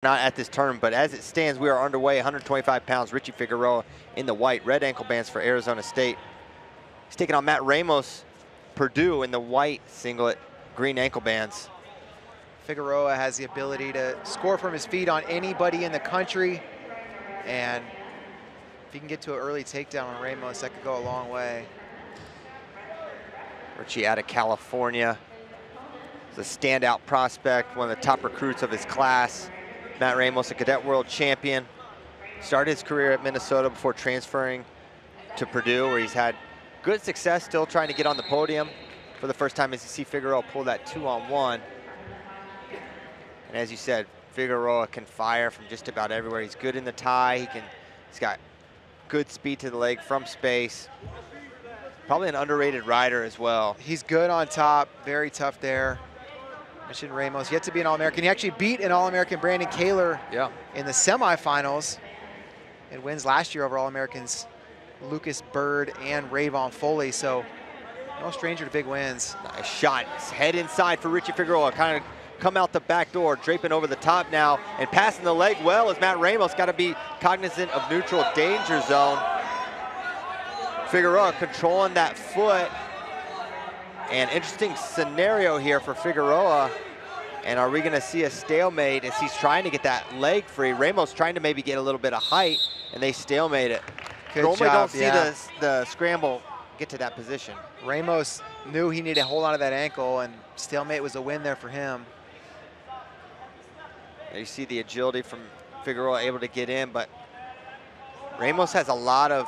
Not at this tournament, but as it stands, we are underway. 125 pounds, Richie Figueroa in the white, red ankle bands for Arizona State. He's taking on Matt Ramos, Purdue, in the white singlet, green ankle bands. Figueroa has the ability to score from his feet on anybody in the country, and if he can get to an early takedown on Ramos, that could go a long way. Richie out of California. He's a standout prospect, one of the top recruits of his class. Matt Ramos, a cadet world champion. Started his career at Minnesota before transferring to Purdue, where he's had good success, still trying to get on the podium for the first time as you see Figueroa pull that 2-on-1. And as you said, Figueroa can fire from just about everywhere. He's good in the tie. He's got good speed to the leg from space. Probably an underrated rider as well. He's good on top, very tough there. Mentioned Ramos, yet to be an All-American. He actually beat an All-American Brandon Kaler in the semifinals and wins last year over All-Americans Lucas Bird and Rayvon Foley, so no stranger to big wins. Nice shot, head inside for Richie Figueroa, kind of come out the back door, draping over the top now, and passing the leg well as Matt Ramos got to be cognizant of neutral danger zone. Figueroa controlling that foot. An interesting scenario here for Figueroa. And are we going to see a stalemate as he's trying to get that leg free? Ramos trying to maybe get a little bit of height, and they stalemate it. Normally don't see the scramble get to that position. Ramos knew he needed to hold on to that ankle, and stalemate was a win there for him. You see the agility from Figueroa able to get in, but Ramos has a lot of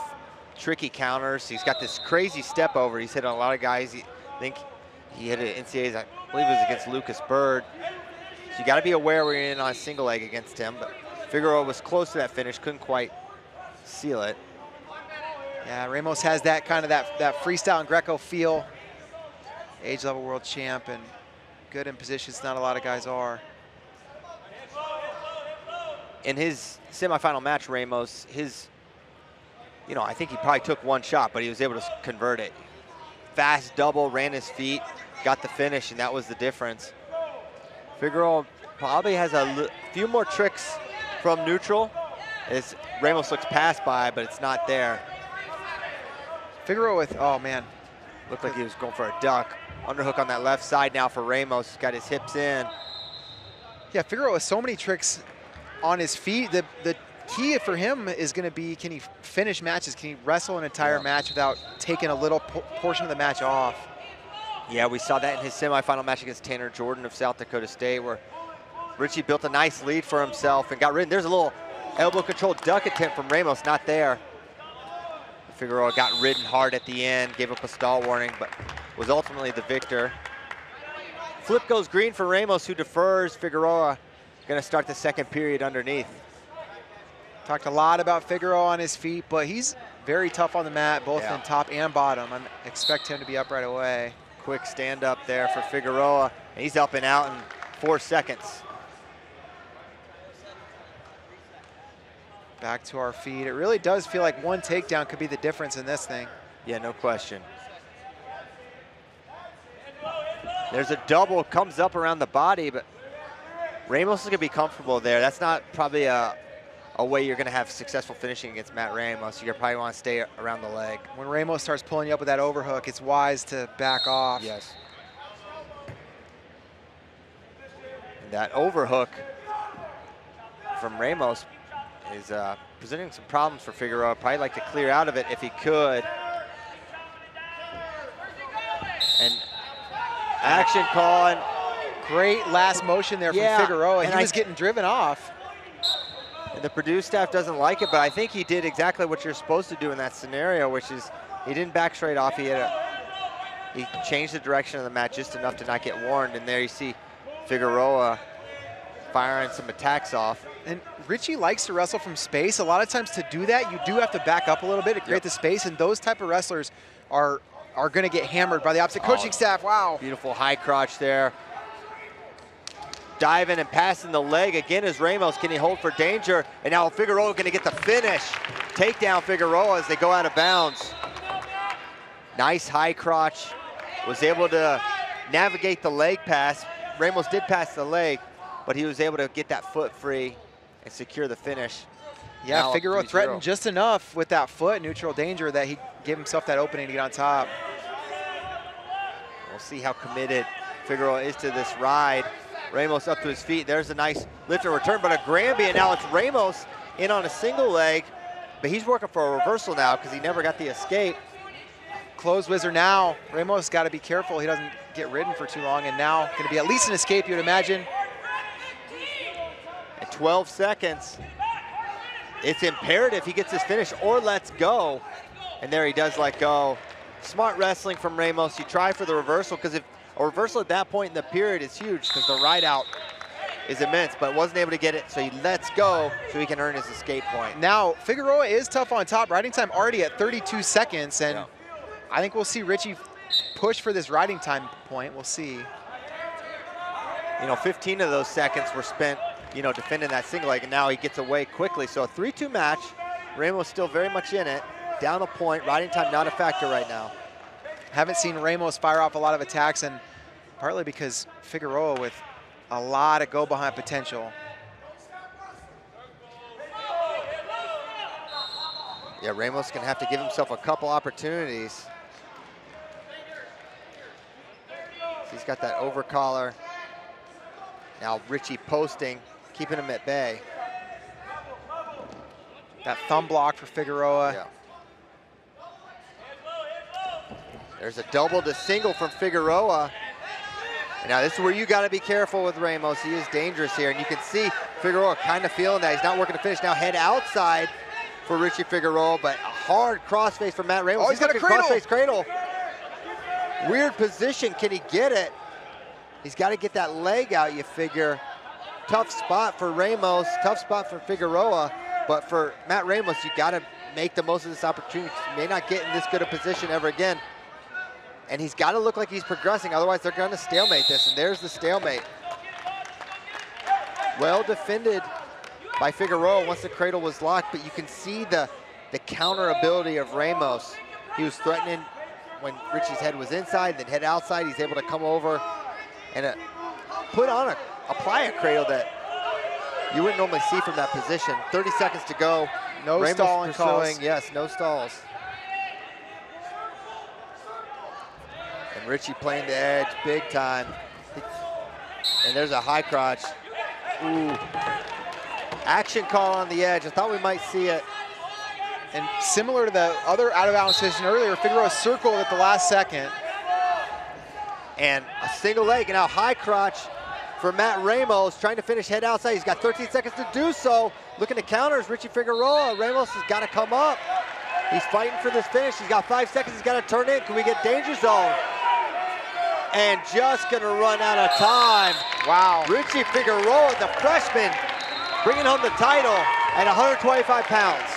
tricky counters. He's got this crazy step over. He's hit a lot of guys. I think he hit it at NCAAs, I believe it was against Lucas Bird. So you got to be aware when you're in on a single leg against him, but Figueroa was close to that finish, couldn't quite seal it. Yeah, Ramos has that kind of that freestyle and Greco feel. Age level world champ and good in positions not a lot of guys are. In his semifinal match, Ramos, I think he probably took one shot, but he was able to convert it. Fast double, ran his feet, got the finish, and that was the difference. Figueroa probably has a few more tricks from neutral as Ramos looks passed by, but it's not there. Figueroa with, oh man. Looked like he was going for a duck. Underhook on that left side now for Ramos. He's got his hips in. Yeah, Figueroa has so many tricks on his feet. The key for him is going to be, can he finish matches? Can he wrestle an entire match without taking a little portion of the match off? Yeah, we saw that in his semifinal match against Tanner Jordan of South Dakota State, where Richie built a nice lead for himself and got ridden. There's a little elbow control duck attempt from Ramos, not there. Figueroa got ridden hard at the end, gave up a stall warning, but was ultimately the victor. Flip goes green for Ramos, who defers. Figueroa going to start the second period underneath. Talked a lot about Figueroa on his feet, but he's very tough on the mat, both in top and bottom. I expect him to be up right away. Quick stand up there for Figueroa, and he's up and out in 4 seconds. Back to our feet. It really does feel like one takedown could be the difference in this thing. Yeah, no question. There's a double, comes up around the body, but Ramos is going to be comfortable there. That's not probably a way you're going to have successful finishing against Matt Ramos. You're probably want to stay around the leg. When Ramos starts pulling you up with that overhook, it's wise to back off. Yes. And that overhook from Ramos is presenting some problems for Figueroa. Probably like to clear out of it if he could. And action call. And great last motion there from Figueroa. He was getting driven off. And the Purdue staff doesn't like it, but I think he did exactly what you're supposed to do in that scenario, which is he didn't back straight off. He changed the direction of the mat just enough to not get warned. And there you see Figueroa firing some attacks off. And Richie likes to wrestle from space. A lot of times to do that, you do have to back up a little bit to create the space, and those type of wrestlers are going to get hammered by the opposite coaching staff. Wow. Beautiful high crotch there. Diving and passing the leg again is Ramos. Can he hold for danger? And now Figueroa going to get the finish. Takedown Figueroa as they go out of bounds. Nice high crotch. Was able to navigate the leg pass. Ramos did pass the leg. but he was able to get that foot free and secure the finish. Yeah, Now Figueroa 3-0. threatened just enough with that foot, neutral danger, that he gave himself that opening to get on top. We'll see how committed Figueroa is to this ride. Ramos up to his feet. There's a nice lift and return, but a Granby, and now it's Ramos in on a single leg, but he's working for a reversal now because he never got the escape. Close whizzer now. Ramos got to be careful he doesn't get ridden for too long, and now going to be at least an escape, you would imagine. At 12 seconds, it's imperative he gets this finish or lets go. And there he does let go. Smart wrestling from Ramos. You try for the reversal, because if a reversal at that point in the period is huge, because the ride out is immense, but wasn't able to get it, so he lets go so he can earn his escape point. Now, Figueroa is tough on top. Riding time already at 32 seconds, and yeah. I think we'll see Richie push for this riding time point. We'll see. You know, 15 of those seconds were spent, you know, defending that single leg, and now he gets away quickly. So a 3-2 match. Ramos still very much in it. Down a point. Riding time not a factor right now. Haven't seen Ramos fire off a lot of attacks, and partly because Figueroa with a lot of go-behind potential. Yeah, Ramos gonna have to give himself a couple opportunities. He's got that over collar. Now Richie posting, keeping him at bay. That thumb block for Figueroa. Yeah. There's a double to single from Figueroa. And now this is where you got to be careful with Ramos. He is dangerous here, and you can see Figueroa kind of feeling that. He's not working to finish. Now head outside for Richie Figueroa, but a hard crossface from Matt Ramos. Oh, he's got a cradle. Crossface cradle. Weird position. Can he get it? He's got to get that leg out, you figure. Tough spot for Ramos, tough spot for Figueroa, but for Matt Ramos, you got to make the most of this opportunity. He may not get in this good a position ever again. And he's got to look like he's progressing, otherwise they're going to stalemate this, and there's the stalemate. Well defended by Figueroa once the cradle was locked, but you can see the counter ability of Ramos. He was threatening when Richie's head was inside, then head outside. He's able to come over and apply a cradle that you wouldn't normally see from that position. 30 seconds to go. No Ramos stalling pursuing, calls. yes, no stalls. And Richie playing the edge big time. And there's a high crotch. Ooh. Action call on the edge. I thought we might see it. And similar to the other out-of-bounds decision earlier, Figueroa circled at the last second. And a single leg, and now high crotch for Matt Ramos, trying to finish head outside. He's got 13 seconds to do so. Looking to counters Richie Figueroa. Ramos has got to come up. He's fighting for this finish. He's got 5 seconds. He's got to turn in. Can we get danger zone? And just going to run out of time. Wow. Richie Figueroa, the freshman, bringing home the title at 125 pounds.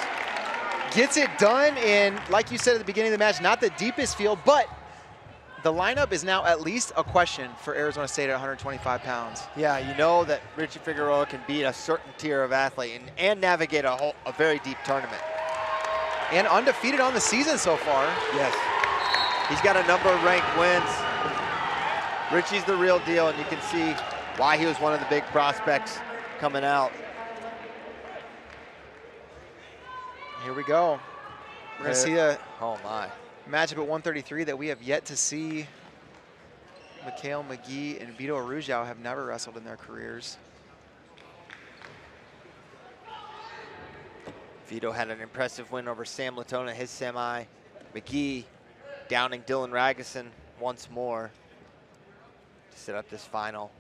Gets it done in, like you said at the beginning of the match, not the deepest field, but the lineup is now at least a question for Arizona State at 125 pounds. Yeah, you know that Richie Figueroa can beat a certain tier of athlete and navigate a very deep tournament. And undefeated on the season so far. Yes. He's got a number of ranked wins. Richie's the real deal, and you can see why he was one of the big prospects coming out. Here we go. We're going to see a matchup at 133 that we have yet to see. Mikhail McGee and Vito Arujau have never wrestled in their careers. Vito had an impressive win over Sam Latona, his semi. McGee downing Dylan Ragusin once more to set up this final.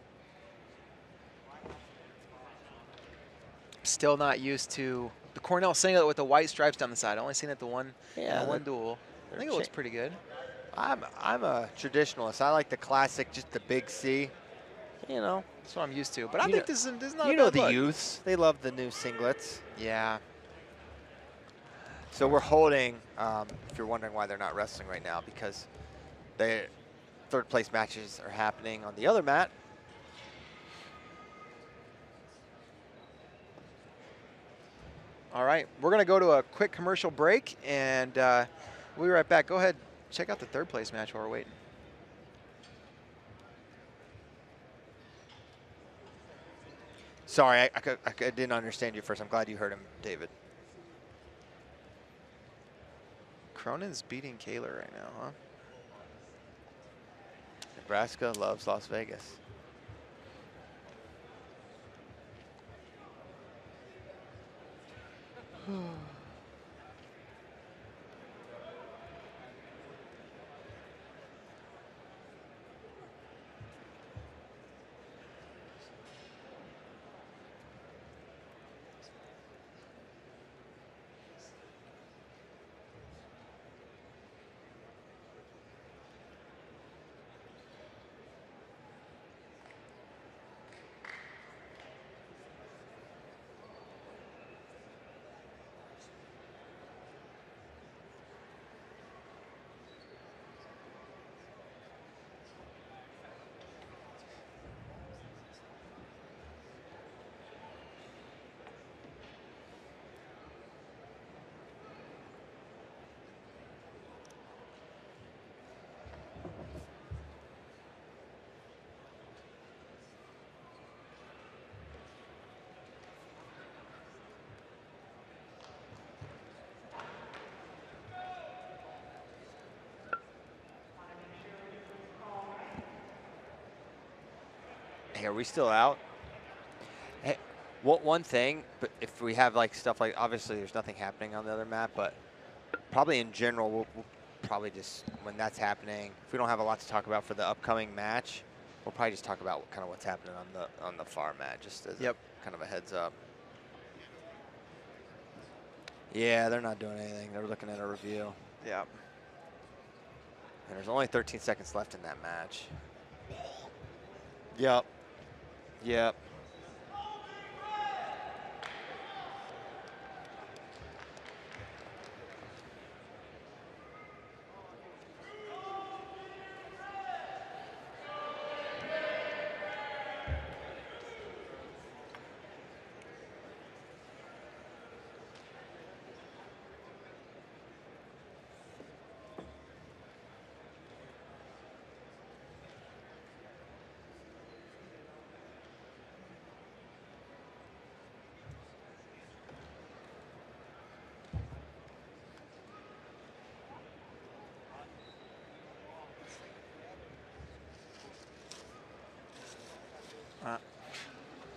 Still not used to the Cornell singlet with the white stripes down the side. Only seen it the one duel. I think it looks pretty good. I'm a traditionalist. I like the classic, just the big C. You know, that's what I'm used to. But I think this is not. You know the youths. They love the new singlets. Yeah. So we're holding. If you're wondering why they're not wrestling right now, because their third place matches are happening on the other mat. All right, we're going to go to a quick commercial break, and we'll be right back. Go ahead, check out the third place match while we're waiting. Sorry, I didn't understand you first. I'm glad you heard him, David. Cronin's beating Kaler right now, huh? Nebraska loves Las Vegas. Hey, are we still out? Hey, one thing, but if we have like stuff like, obviously there's nothing happening on the other map, but probably in general, we'll probably just, when that's happening, if we don't have a lot to talk about for the upcoming match, we'll probably just talk about kind of what's happening on the far mat, just as a, kind of a heads up. Yeah, they're not doing anything. They're looking at a review. Yeah. And there's only 13 seconds left in that match. Yep. Yep.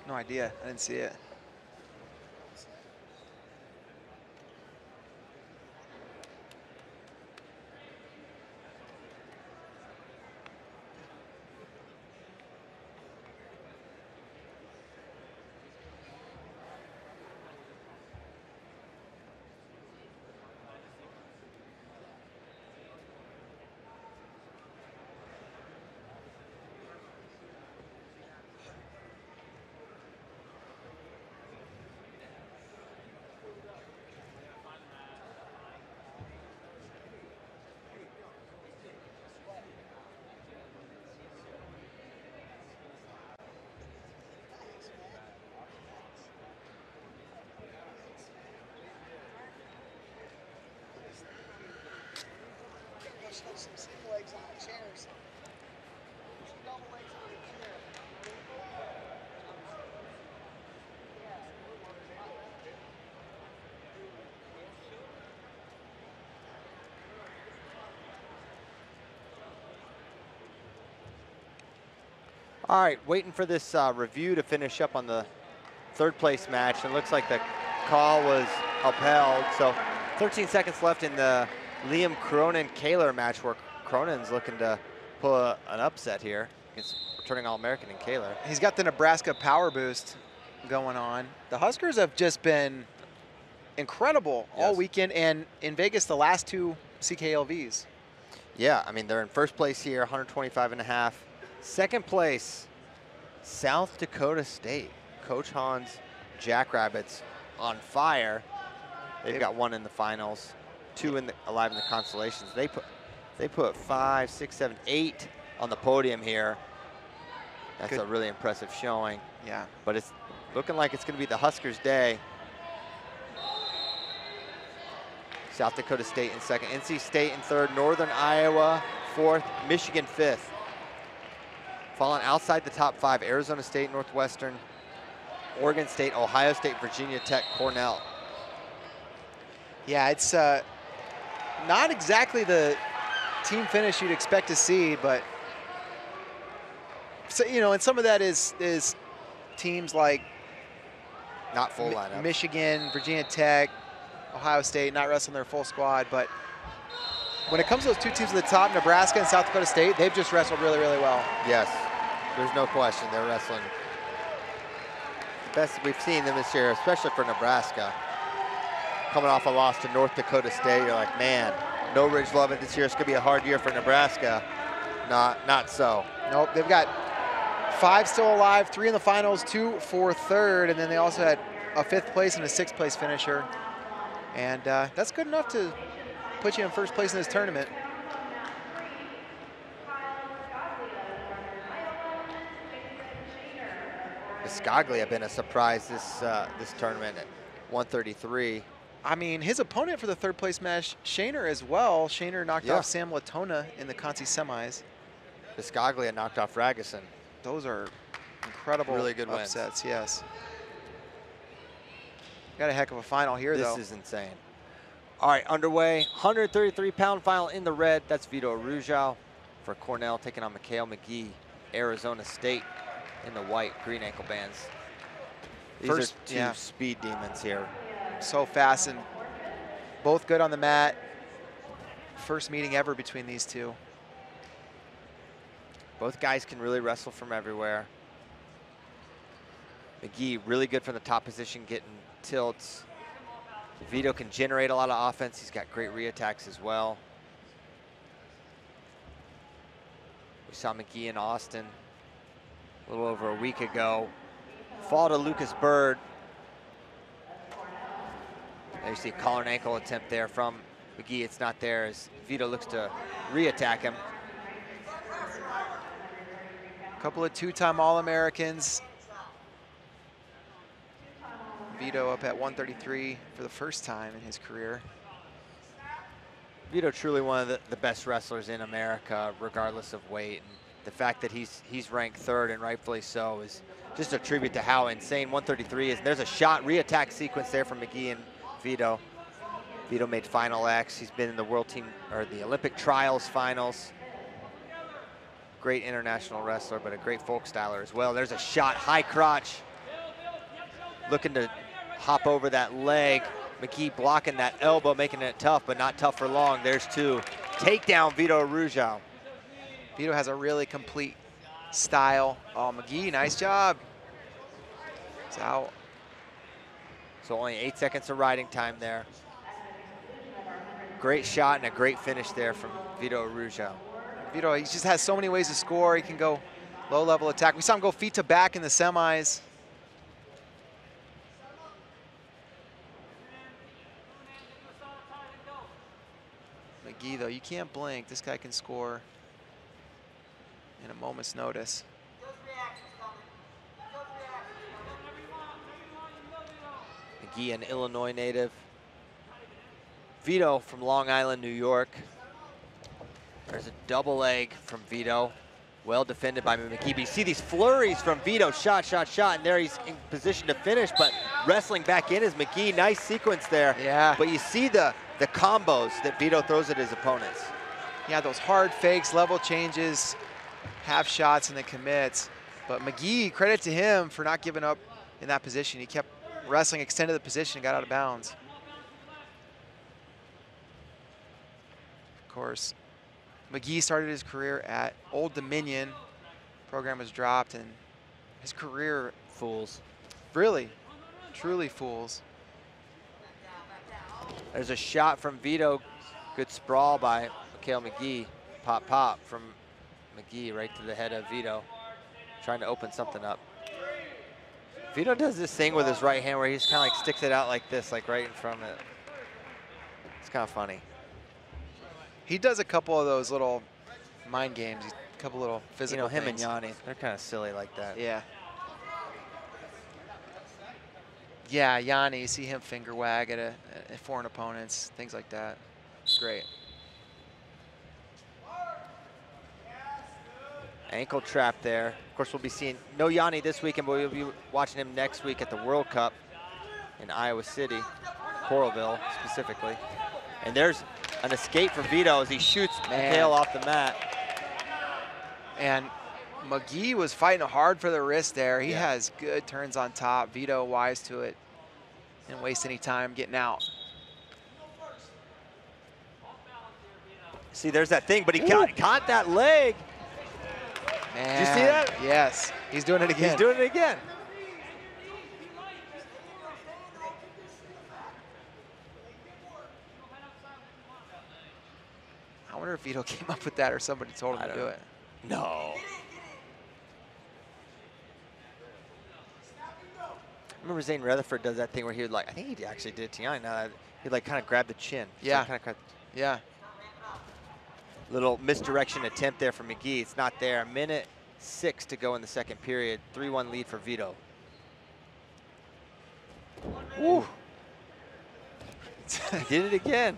No idea. I didn't see it. Some single legs on the chairs. Some double legs on the chair. All right, waiting for this review to finish up on the third place match. It looks like the call was upheld. So 13 seconds left in the Liam Cronin-Kaler match, where Cronin's looking to pull an upset here against returning All-American in Kaler. He's got the Nebraska power boost going on. The Huskers have just been incredible all weekend, and in Vegas, the last two CKLVs. Yeah, I mean, they're in first place here, 125.5. Second place, South Dakota State. Coach Hahn's Jackrabbits on fire. They've got one in the finals, two alive in the consolations. They put 5, 6, 7, 8 on the podium here. That's a really impressive showing. Yeah. But it's looking like it's going to be the Huskers' day. South Dakota State in second, NC State in third, Northern Iowa fourth, Michigan fifth. Falling outside the top 5, Arizona State, Northwestern, Oregon State, Ohio State, Virginia Tech, Cornell. Yeah, it's not exactly the team finish you'd expect to see, but so, you know, and some of that is teams like not full lineup. Michigan, Virginia Tech, Ohio State not wrestling their full squad, but when it comes to those two teams at the top, Nebraska and South Dakota State, they've just wrestled really, really well. Yes, there's no question they're wrestling the best we've seen them this year, especially for Nebraska. Coming off a loss to North Dakota State, you're like, man, no Ridge Lovett this year. It's gonna be a hard year for Nebraska. Not so. Nope, they've got 5 still alive, 3 in the finals, 2 for third, and then they also had a 5th place and a 6th place finisher. And that's good enough to put you in first place in this tournament. Biscaglia have been a surprise this tournament at 133. I mean, his opponent for the 3rd place match, Shaner as well. Shaner knocked off Sam Latona in the Conti semis. Biscaglia knocked off Ragusan. Those are incredible, really good upsets, yes. Got a heck of a final here, though. This is insane. All right, underway, 133-pound final in the red. That's Vito Arujau for Cornell, taking on Mikhail McGee, Arizona State, in the white, green ankle bands. These are two speed demons here. So fast and both good on the mat. First meeting ever between these two. Both guys can really wrestle from everywhere. McGee really good from the top position, getting tilts. Vito can generate a lot of offense. He's got great reattacks as well. We saw McGee in Austin a little over a week ago. Fall to Lucas Bird. There you see a collar and ankle attempt there from McGee. It's not there as Vito looks to reattack him. A couple of 2-time All-Americans. Vito up at 133 for the first time in his career. Vito truly one of the best wrestlers in America, regardless of weight. And the fact that he's ranked 3rd, and rightfully so, is just a tribute to how insane 133 is. And there's a shot reattack sequence there from McGee and Vito. Vito made Final X. He's been in the World Team, or the Olympic Trials finals. Great international wrestler, but a great folk styler as well. There's a shot, high crotch. Looking to hop over that leg. McGee blocking that elbow, making it tough, but not tough for long. There's 2. Takedown, Vito Arujau. Vito has a really complete style. Oh, McGee, nice job. It's out. So only 8 seconds of riding time there. Great shot and a great finish there from Vito Arujau. Vito, he just has so many ways to score. He can go low-level attack. We saw him go feet to back in the semis. McGee, though, you can't blink. This guy can score in a moment's notice. McGee, an Illinois native. Vito from Long Island, New York. There's a double leg from Vito. Well defended by McGee. But you see these flurries from Vito. Shot, shot, shot. And there he's in position to finish, but wrestling back in is McGee. Nice sequence there. Yeah. But you see the combos that Vito throws at his opponents. Yeah, those hard fakes, level changes, half shots, and the commits. But McGee, credit to him for not giving up in that position. He kept wrestling, extended the position, got out of bounds. Of course, McGee started his career at Old Dominion. Program was dropped, and his career fools. Really, truly fools. There's a shot from Vito. Good sprawl by Mikhail McGee. Pop, pop from McGee right to the head of Vito. Trying to open something up. Vito does this thing with his right hand where he just kind of like sticks it out like this, like right in front of it. It's kind of funny. He does a couple of those little mind games, a couple little physical him things. and Yanni, they're kind of silly like that. Yeah. Yeah, Yanni, you see him finger wag at foreign opponents, things like that. Great. Ankle trap there. Of course, we'll be seeing no Yanni this weekend, but we'll be watching him next week at the World Cup in Iowa City, Coralville specifically. And there's an escape for Vito as he shoots Mikhail off the mat. And McGee was fighting hard for the wrist there. He has good turns on top. Vito wise to it. Didn't waste any time getting out. See, there's that thing, but he caught that leg. Man, did you see that? Yes, he's doing it again. He's doing it again. I wonder if Vito came up with that or somebody told him to do it. No. I remember Zane Rutherford does that thing where he would like, I think he actually did it to Yanni. He'd like kind of grab the chin. Yeah. So Yeah. Little misdirection attempt there from McGee. It's not there. 1:06 to go in the second period. 3-1 lead for Vito. Woo. He did it again.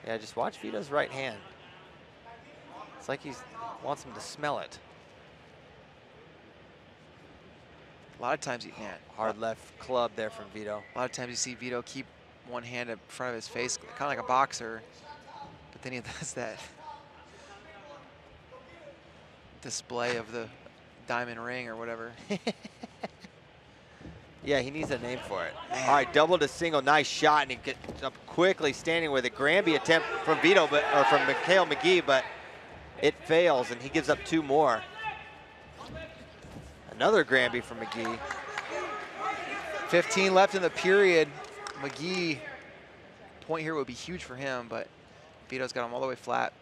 Yeah, just watch Vito's right hand. It's like he wants him to smell it. A lot of times he can't. Hard left club there from Vito. A lot of times you see Vito keep one hand in front of his face, kind of like a boxer. But then he does that display of the diamond ring or whatever. Yeah, he needs a name for it. Man. All right, double to single, nice shot, and he gets up quickly standing with a Granby attempt from Vito, or from Mikhail McGee, but it fails, and he gives up 2 more. Another Granby from McGee. 15 left in the period. McGee, point here would be huge for him, but Vito's got him all the way flat.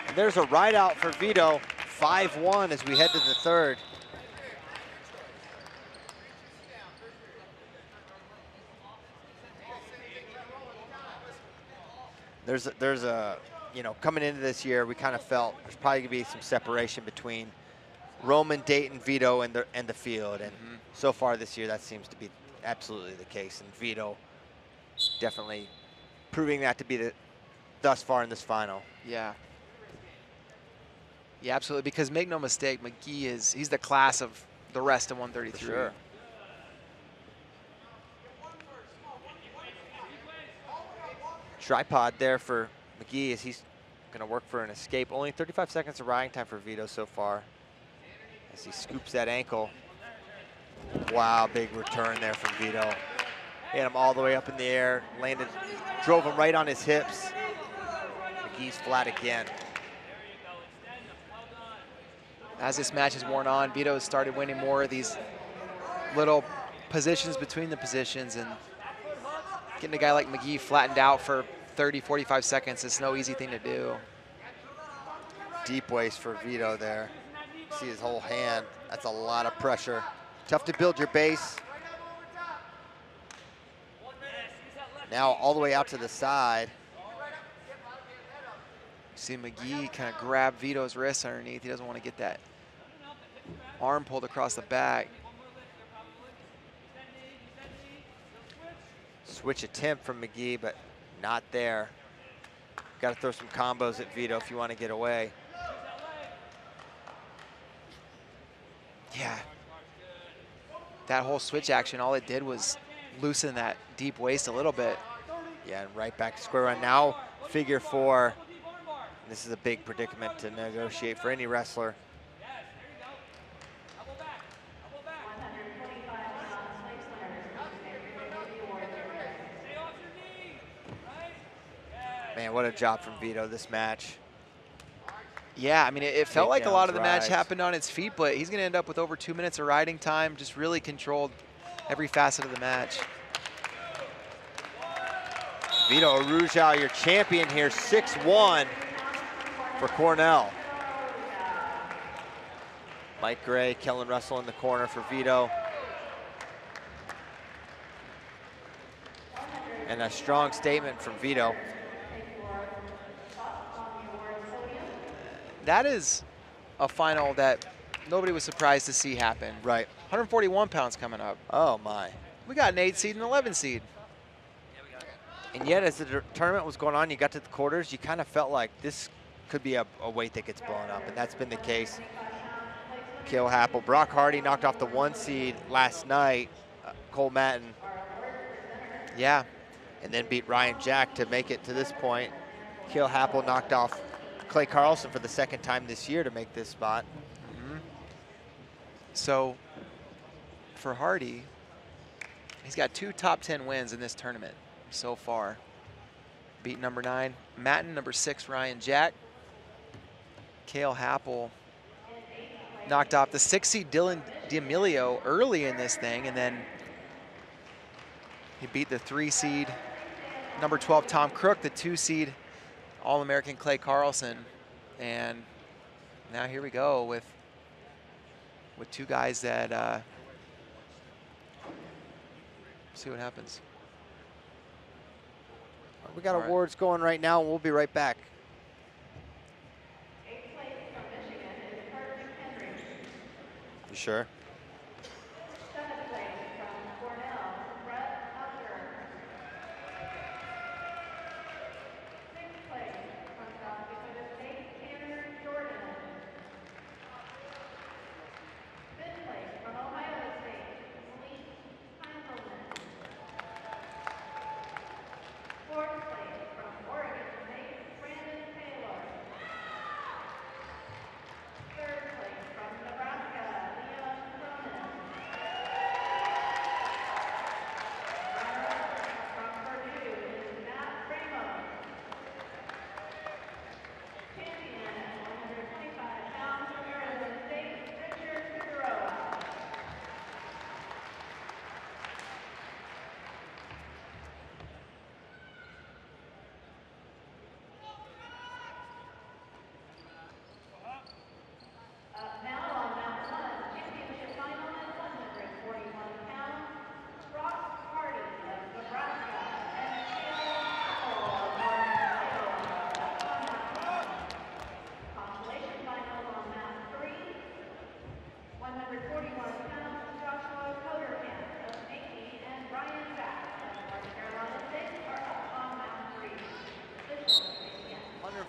And there's a ride out for Vito, 5-1 as we head to the third. There's a, you know, coming into this year, we kind of felt there's probably gonna be some separation between Roman, Dayton, Vito, and the field, and so far this year that seems to be absolutely the case. And Vito definitely proving that to be thus far in this final. Yeah. Yeah, absolutely. Because make no mistake, McGee he's the class of the rest of 133. For sure. Tripod there for McGee as he's going to work for an escape. Only 35 seconds of riding time for Vito so far as he scoops that ankle. Wow, big return there from Vito. Hit him all the way up in the air, landed, drove him right on his hips. McGee's flat again. As this match has worn on, Vito has started winning more of these little positions between the positions, and getting a guy like McGee flattened out for 30, 45 seconds is no easy thing to do. Deep waist for Vito there. See his whole hand. That's a lot of pressure. Tough to build your base. Now all the way out to the side. See McGee kind of grab Vito's wrist underneath. He doesn't want to get that arm pulled across the back. Switch attempt from McGee, but not there. Got to throw some combos at Vito if you want to get away. Yeah. That whole switch action, all it did was loosen that deep waist a little bit. Yeah, and right back to square one. Now figure 4. This is a big predicament to negotiate for any wrestler. Man, what a job from Vito this match. Yeah, I mean, it felt like a lot of the match rise. happened on its feet, but he's going to end up with over 2 minutes of riding time, just really controlled every facet of the match. Vito Arujau, your champion here, 6-1 for Cornell. Mike Gray, Kellen Russell in the corner for Vito. And a strong statement from Vito. That is a final that nobody was surprised to see happen. Right. 141 pounds coming up. Oh my. We got an 8 seed and an 11 seed. And yet, as the tournament was going on, you got to the quarters, you kind of felt like this could be a weight that gets blown up, and that's been the case. Cale Happel. Brock Hardy knocked off the 1 seed last night, Cole Mattin. Yeah. And then beat Ryan Jack to make it to this point. Cale Happel knocked off Clay Carlson for the 2nd time this year to make this spot. So for Hardy, he's got 2 top 10 wins in this tournament so far. Beat number 9 Mattin, number 6 Ryan Jack. Cale Happel knocked off the 6 seed Dylan D'Amelio early in this thing, and then he beat the 3 seed number 12 Tom Crook, the 2 seed All-American Clay Carlson, and now here we go with 2 guys that see what happens. We got awards going right now, and we'll be right back. You sure?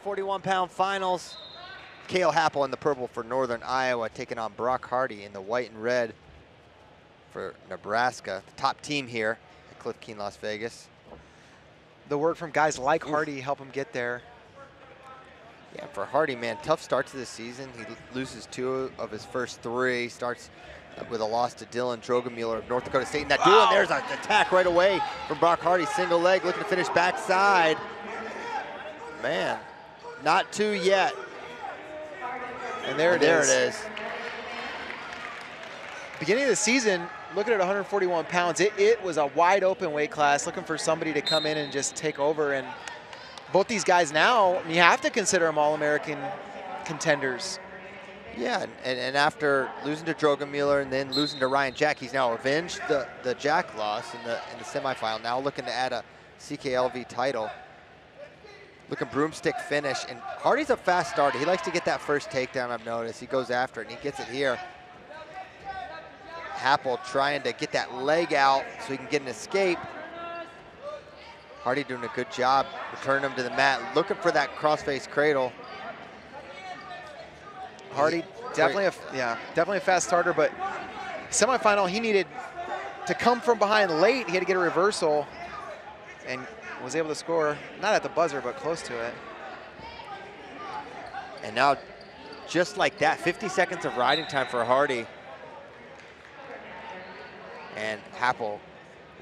£141 finals. Cale Happel in the purple for Northern Iowa, taking on Brock Hardy in the white and red for Nebraska. The top team here at Cliff Keen, Las Vegas. The work from guys like Hardy help him get there. Yeah, for Hardy, man, tough start to the season. He loses 2 of his first 3. Starts with a loss to Dylan Drogemuller of North Dakota State. And that duel, and there's an attack right away from Brock Hardy. Single leg, looking to finish backside. Man, not 2 yet. And there it is. There it is. Beginning of the season, looking at 141 pounds, it was a wide open weight class, looking for somebody to come in and just take over. And both these guys now, I mean, you have to consider them All-American contenders. Yeah, and after losing to Drogemuller and then losing to Ryan Jack, he's now avenged the Jack loss in the semifinal. Now looking to add a CKLV title. Looking broomstick finish, and Hardy's a fast starter. He likes to get that first takedown, I've noticed. He goes after it, and he gets it here. Happel trying to get that leg out so he can get an escape. Hardy doing a good job, returning him to the mat, looking for that crossface cradle. Hardy, definitely a fast starter, but semifinal, he needed to come from behind late. He had to get a reversal, and was able to score, not at the buzzer, but close to it. And now, just like that, 50 seconds of riding time for Hardy. And Happel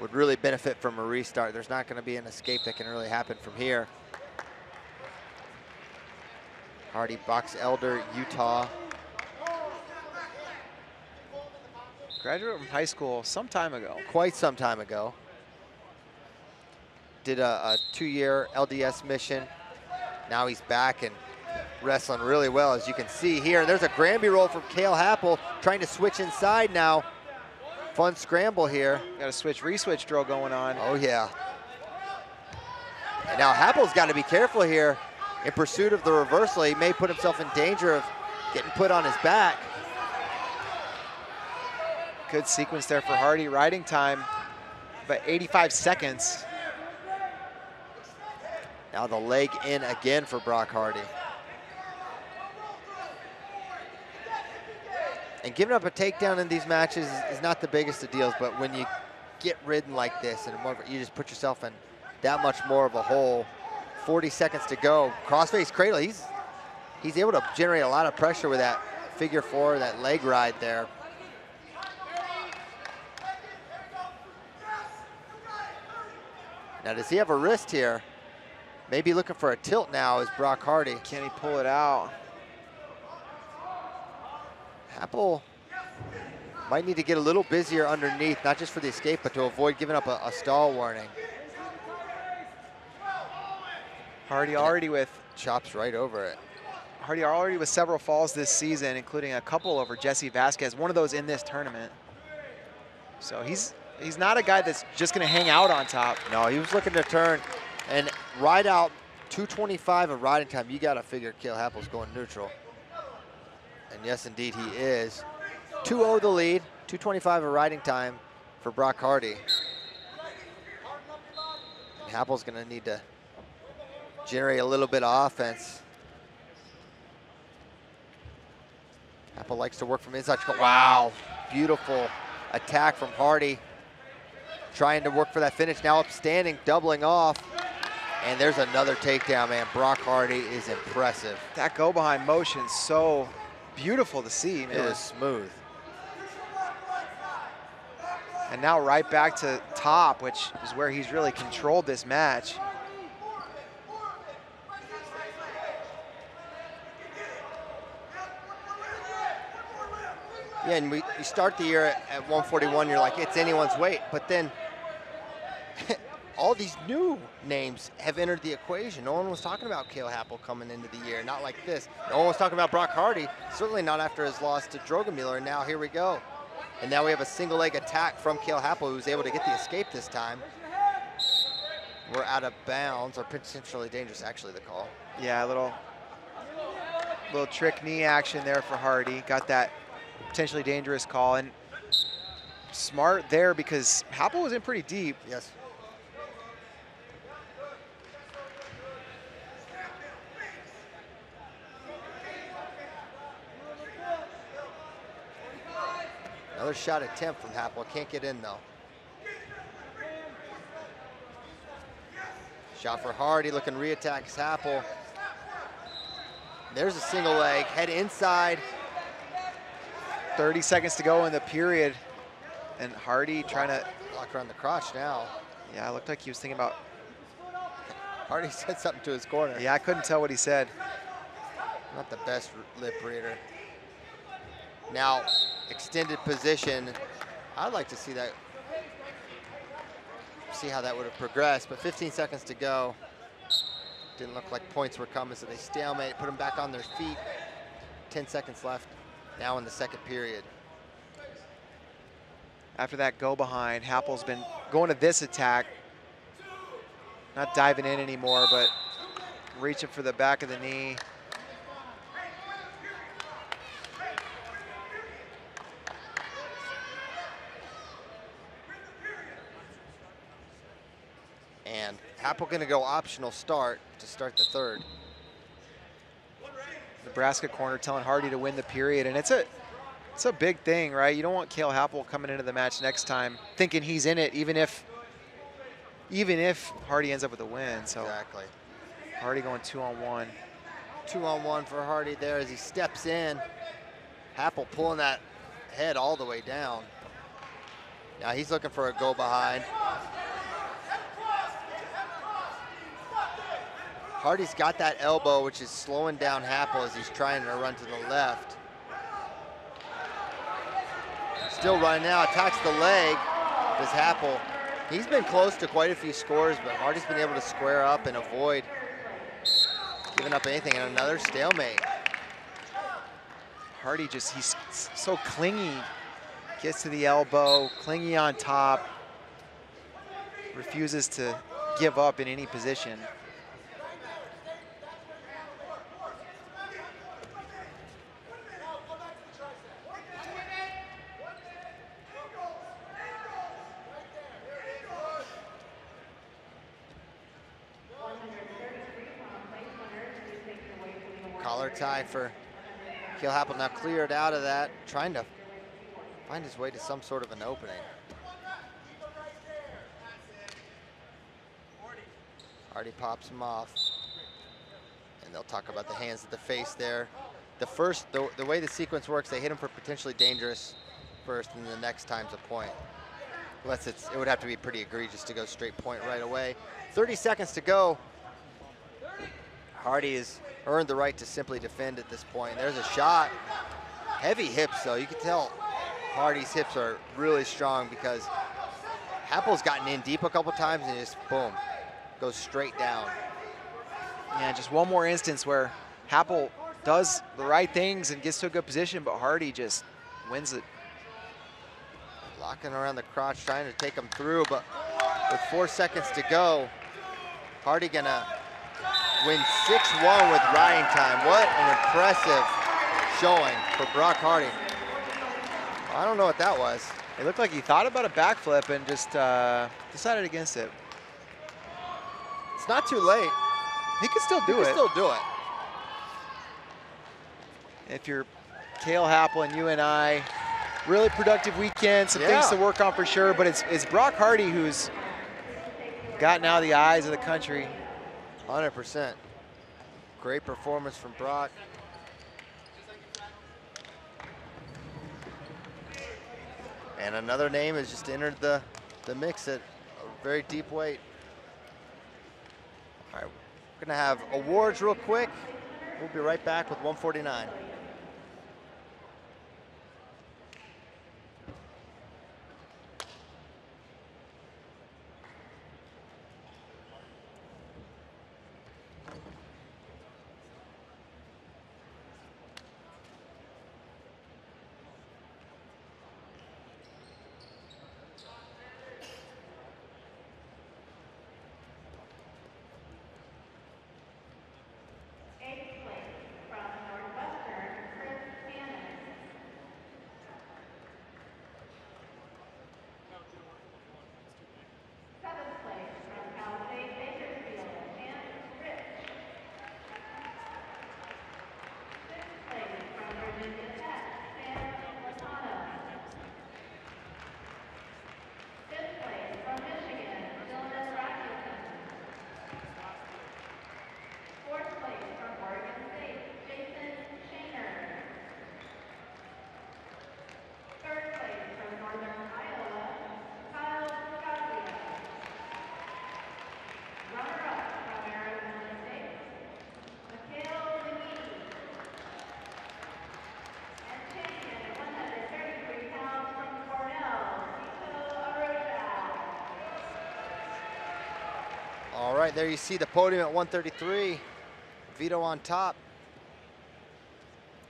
would really benefit from a restart. There's not going to be an escape that can really happen from here. Hardy, Box Elder, Utah. Graduated from high school some time ago. Quite some time ago. Did a 2-year LDS mission. Now he's back and wrestling really well, as you can see here. And there's a Granby roll from Cale Happel, trying to switch inside now. Fun scramble here. Got a re-switch drill going on. Oh yeah. And now Happel's got to be careful here. In pursuit of the reversal, he may put himself in danger of getting put on his back. Good sequence there for Hardy. Riding time, but 85 seconds. Now the leg in again for Brock Hardy. And giving up a takedown in these matches is not the biggest of deals, but when you get ridden like this, and you just put yourself in that much more of a hole. 40 seconds to go. Crossface cradle, he's able to generate a lot of pressure with that figure four, that leg ride there. Now, does he have a wrist here? Maybe looking for a tilt now is Brock Hardy. Can he pull it out? Happel might need to get a little busier underneath, not just for the escape, but to avoid giving up a stall warning. Hardy already with... Chops right over it. Hardy already with several falls this season, including a couple over Jesse Vasquez, one of those in this tournament. So he's not a guy that's just gonna hang out on top. No, he was looking to turn and ride out 225 of riding time. You gotta figure Cale Happel's going neutral. And yes, indeed he is. 2-0 the lead, 225 of riding time for Brock Hardy. And Happel's gonna need to generate a little bit of offense. Happel likes to work from inside. Wow, beautiful attack from Hardy. Trying to work for that finish, now upstanding, doubling off. And there's another takedown, man. Brock Hardy is impressive. That go behind motion, so beautiful to see, man. It was smooth. And now right back to top, which is where he's really controlled this match. Yeah, and you start the year at 141, you're like, it's anyone's weight. But then all these new names have entered the equation. No one was talking about Cale Happel coming into the year, not like this. No one was talking about Brock Hardy, certainly not after his loss to Drogemiller, and now here we go. And now we have a single leg attack from Cale Happel, who was able to get the escape this time. We're out of bounds, or potentially dangerous, actually, the call. Yeah, a little trick knee action there for Hardy. Got that potentially dangerous call, and smart there because Happel was in pretty deep. Yes. Another shot attempt from Happel, can't get in though. Shot for Hardy, looking re-attacks Happel. There's a single leg, head inside. 30 seconds to go in the period. And Hardy trying to... Lock around the crotch now. Yeah, it looked like he was thinking about... Hardy said something to his corner. Yeah, I couldn't tell what he said. Not the best lip reader. Now, extended position. I'd like to see that, see how that would have progressed, but 15 seconds to go. Didn't look like points were coming, so they stalemate, put them back on their feet. 10 seconds left now in the second period. After that go behind, Happel's been going to this attack. Not diving in anymore, but reaching for the back of the knee. And Happel gonna go optional start to start the third. Nebraska corner telling Hardy to win the period, and it's a big thing, right? You don't want Cale Happel coming into the match next time thinking he's in it, even if Hardy ends up with a win. So exactly. Hardy going 2-on-1. 2-on-1 for Hardy there as he steps in. Happel pulling that head all the way down. Now he's looking for a go behind. Hardy's got that elbow, which is slowing down Happel as he's trying to run to the left. Still running now, attacks the leg, does Happel. He's been close to quite a few scores, but Hardy's been able to square up and avoid giving up anything, and another stalemate. Hardy he's so clingy. Gets to the elbow, clingy on top. Refuses to give up in any position. collar tie for Kale Happel. Now cleared out of that, trying to find his way to some sort of an opening. Hardy pops him off. And they'll talk about the hands to the face there. The way the sequence works, they hit him for potentially dangerous first, and the next time's a point. Unless it would have to be pretty egregious to go straight point right away. 30 seconds to go. Hardy has earned the right to simply defend at this point. There's a shot. Heavy hips, though. You can tell Hardy's hips are really strong because Happel's gotten in deep a couple times and just, boom, goes straight down. Yeah, just one more instance where Happel does the right things and gets to a good position, but Hardy just wins it. Locking around the crotch, trying to take him through, but with 4 seconds to go, Hardy gonna win 6-1 with riding time. What an impressive showing for Brock Hardy. I don't know what that was. It looked like he thought about a backflip and just decided against it. It's not too late. He could still do it. He could still do it. If you're Kale Happel and you and I, really productive weekend, some things to work on for sure, but it's Brock Hardy who's gotten out of the eyes of the country. 100%. Great performance from Brock. And another name has just entered the mix at a very deep weight. All right, we're gonna have awards real quick. We'll be right back with 149. All right, there you see the podium at 133. Vito on top.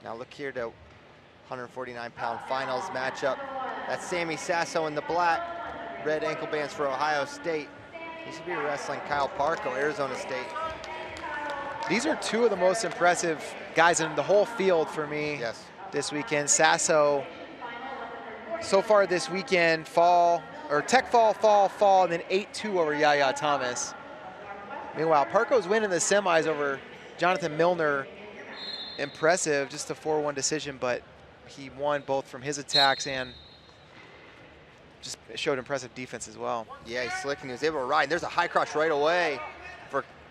Now look here to 149-pound finals matchup. That's Sammy Sasso in the black, red ankle bands for Ohio State. He should be wrestling Kyle Parko, Arizona State. These are two of the most impressive guys in the whole field for me this weekend. Sasso, so far this weekend, tech fall, and then 8-2 over Yaya Thomas. Meanwhile, Parko's win in the semis over Jonathan Milner. Impressive, just a 4-1 decision, but he won both from his attacks and just showed impressive defense as well. Yeah, he's slick and he was able to ride. There's a high crotch right away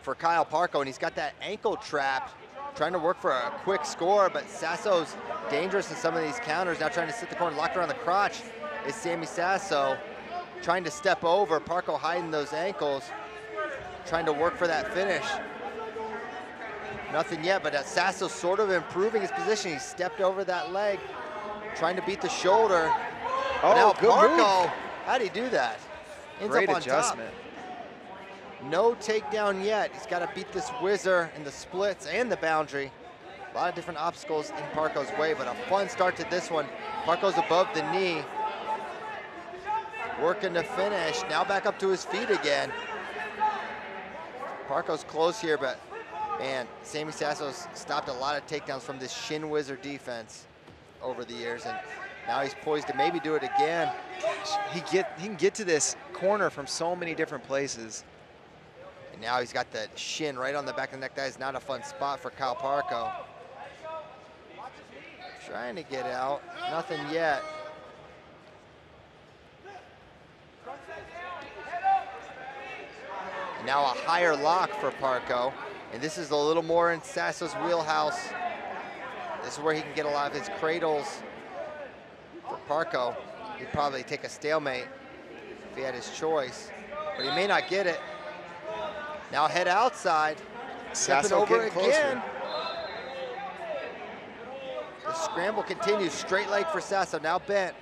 for Kyle Parko, and he's got that ankle trapped, trying to work for a quick score, but Sasso's dangerous in some of these counters. Now trying to sit the corner, locked around the crotch is Sammy Sasso, trying to step over. Parko hiding those ankles, trying to work for that finish. Nothing yet, but Sasso's sort of improving his position. He stepped over that leg, trying to beat the shoulder. Oh, now good Parko, move. how'd he do that? Ends Great up on adjustment. Top. No takedown yet. He's got to beat this whizzer in the splits and the boundary. A lot of different obstacles in Parko's way, but a fun start to this one. Parko's above the knee, working to finish. Now back up to his feet again. Parko's close here, but man, Sammy Sasso's stopped a lot of takedowns from this shin whizzer defense over the years, and now he's poised to maybe do it again. Gosh, he can get to this corner from so many different places. And now he's got the shin right on the back of the neck. That is not a fun spot for Kyle Parko. Trying to get out, nothing yet. And now a higher lock for Parco. And this is a little more in Sasso's wheelhouse. This is where he can get a lot of his cradles. For Parco, he'd probably take a stalemate if he had his choice, but he may not get it. Now head outside, stepping over again. The scramble continues, straight leg for Sasso, now bent.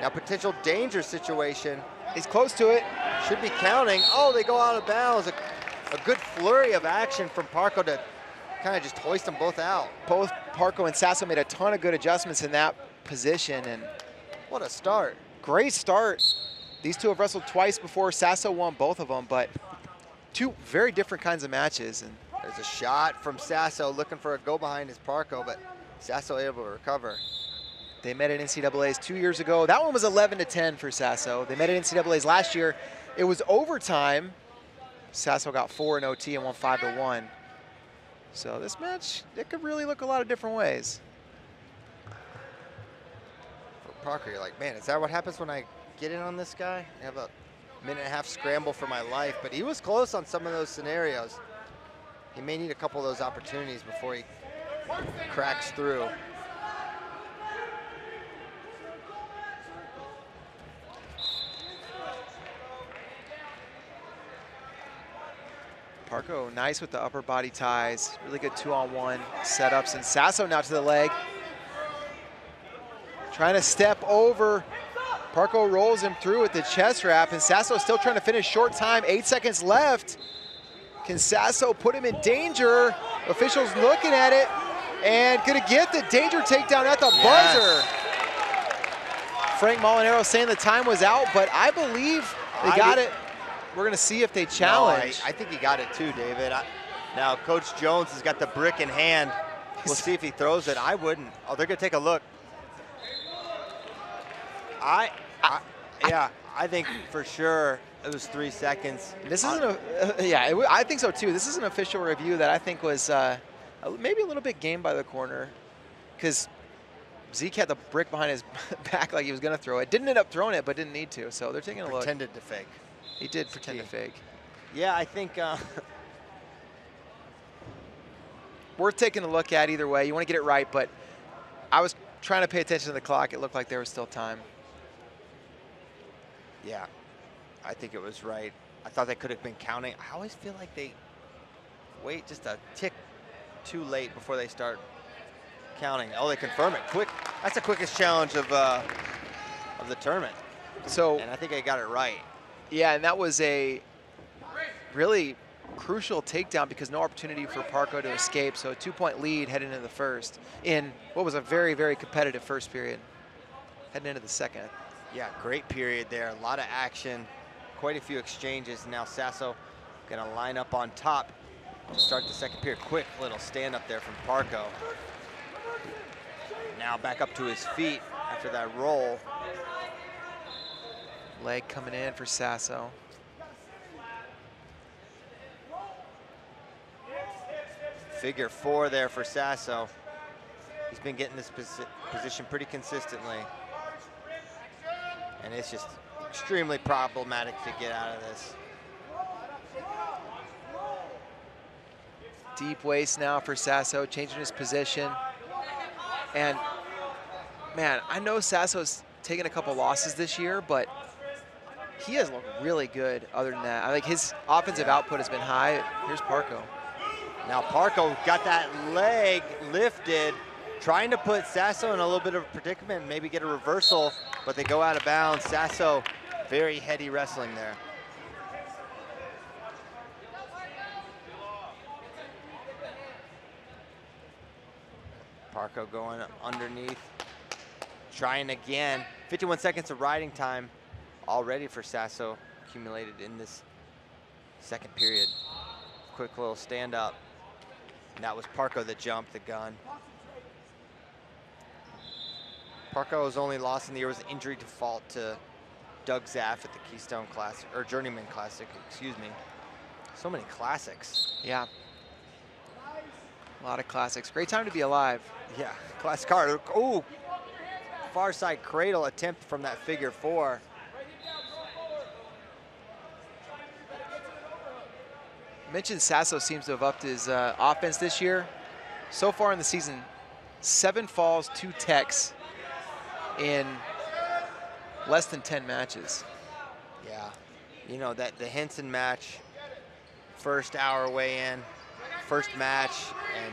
Now potential danger situation. He's close to it. Should be counting. Oh, they go out of bounds. A good flurry of action from Parco to kind of just hoist them both out. Both Parco and Sasso made a ton of good adjustments in that position, and what a start. Great start. These two have wrestled twice before. Sasso won both of them, but two very different kinds of matches. And there's a shot from Sasso looking for a go behind his Parco, but Sasso able to recover. They met at NCAA's 2 years ago. That one was 11-10 for Sasso. They met at NCAA's last year. It was overtime. Sasso got 4 in OT and won 5-1. So this match, it could really look a lot of different ways. For Parker, you're like, man, is that what happens when I get in on this guy? I have a minute-and-a-half scramble for my life, but he was close on some of those scenarios. He may need a couple of those opportunities before he cracks through. Parco nice with the upper body ties. Really good 2-on-1 setups. And Sasso now to the leg. Trying to step over. Parco rolls him through with the chest wrap, and Sasso still trying to finish short time. 8 seconds left. Can Sasso put him in danger? Officials looking at it and gonna get the danger takedown at the buzzer. Frank Molinaro saying the time was out, but I believe they got it. We're gonna see if they challenge. No, I think he got it too, David. Now Coach Jones has got the brick in hand. We'll see if he throws it. I wouldn't. Oh, they're gonna take a look. Yeah, I think for sure it was 3 seconds. This isn't I think so too. This is an official review that I think was maybe a little bit game by the corner, because Zeke had the brick behind his back like he was gonna throw it. Didn't end up throwing it, but didn't need to. So they're taking a look. Pretended to fake. He did pretend to fake. Yeah, I think worth taking a look at either way. You want to get it right, but I was trying to pay attention to the clock. It looked like there was still time. Yeah, I think it was right. I thought they could have been counting. I always feel like they wait just a tick too late before they start counting. Oh, they confirm it quick. That's the quickest challenge of the tournament. So, and I think I got it right. Yeah, and that was a really crucial takedown because no opportunity for Parco to escape. So a 2-point lead heading into the first in what was a very, very competitive first period. Heading into the second. Yeah, great period there. A lot of action, quite a few exchanges. Now Sasso gonna line up on top to start the second period. Quick little stand up there from Parco. Now back up to his feet after that roll. Leg coming in for Sasso. Figure 4 there for Sasso. He's been getting this position pretty consistently. And it's just extremely problematic to get out of this. Deep waist now for Sasso, changing his position. And man, I know Sasso's taken a couple losses this year, but he has looked really good other than that. I think his offensive output has been high. Here's Parco. Now Parco got that leg lifted, trying to put Sasso in a little bit of a predicament and maybe get a reversal, but they go out of bounds. Sasso, very heady wrestling there. Parco going underneath, trying again. 51 seconds of riding time already for Sasso accumulated in this second period. Quick little stand up. And that was Parco that jumped the gun. Parco's only loss in the year was injury default to Doug Zaff at the Keystone Classic, or Journeyman Classic, excuse me. So many classics. Yeah. lot of classics. Great time to be alive. Yeah, classic card. Ooh, far side cradle attempt from that figure 4. I mentioned Sasso seems to have upped his offense this year. So far in the season, 7 falls, 2 techs in less than 10 matches. Yeah, you know, that the Henson match, first hour weigh-in, first match, and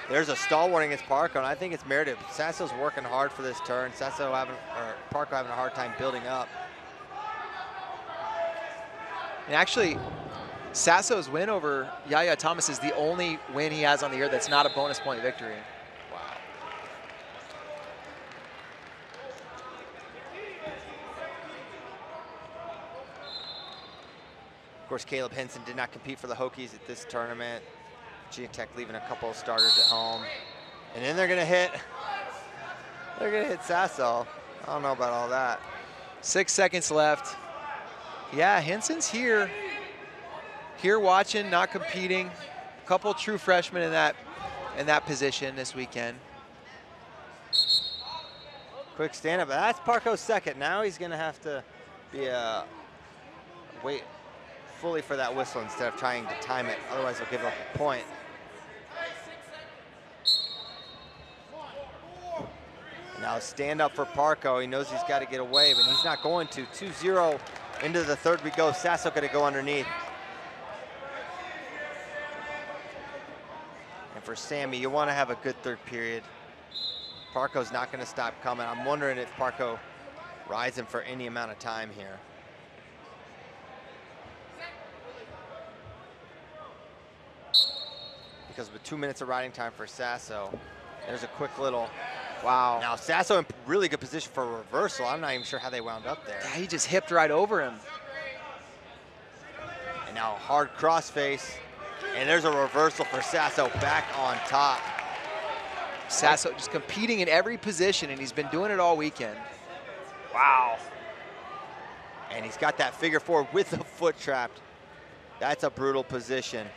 there's a stall warning against Parco, and I think it's merited. Sasso's working hard for this turn. Parco having a hard time building up. And actually, Sasso's win over Yaya Thomas is the only win he has on the year that's not a bonus point victory. Wow. Of course, Caleb Henson did not compete for the Hokies at this tournament. Virginia Tech leaving a couple of starters at home. And then they're gonna hit Sasso. I don't know about all that. 6 seconds left. Yeah, Henson's here watching, not competing. A couple true freshmen in that position this weekend. Quick stand up, that's Parco's second. Now he's gonna have to be wait fully for that whistle instead of trying to time it. Otherwise he'll give up a point. Now stand up for Parco. He knows he's got to get away, but he's not going to. 2-0 into the third we go. Sasso gonna go underneath. And for Sammy, you want to have a good third period. Parco's not going to stop coming. I'm wondering if Parco rides him for any amount of time here. Because with 2 minutes of riding time for Sasso, there's a quick little, wow. Now Sasso in really good position for a reversal. I'm not even sure how they wound up there. Yeah, he just hipped right over him. And now hard crossface. And there's a reversal for Sasso back on top. Sasso just competing in every position, and he's been doing it all weekend. Wow. And he's got that figure 4 with the foot trapped. That's a brutal position.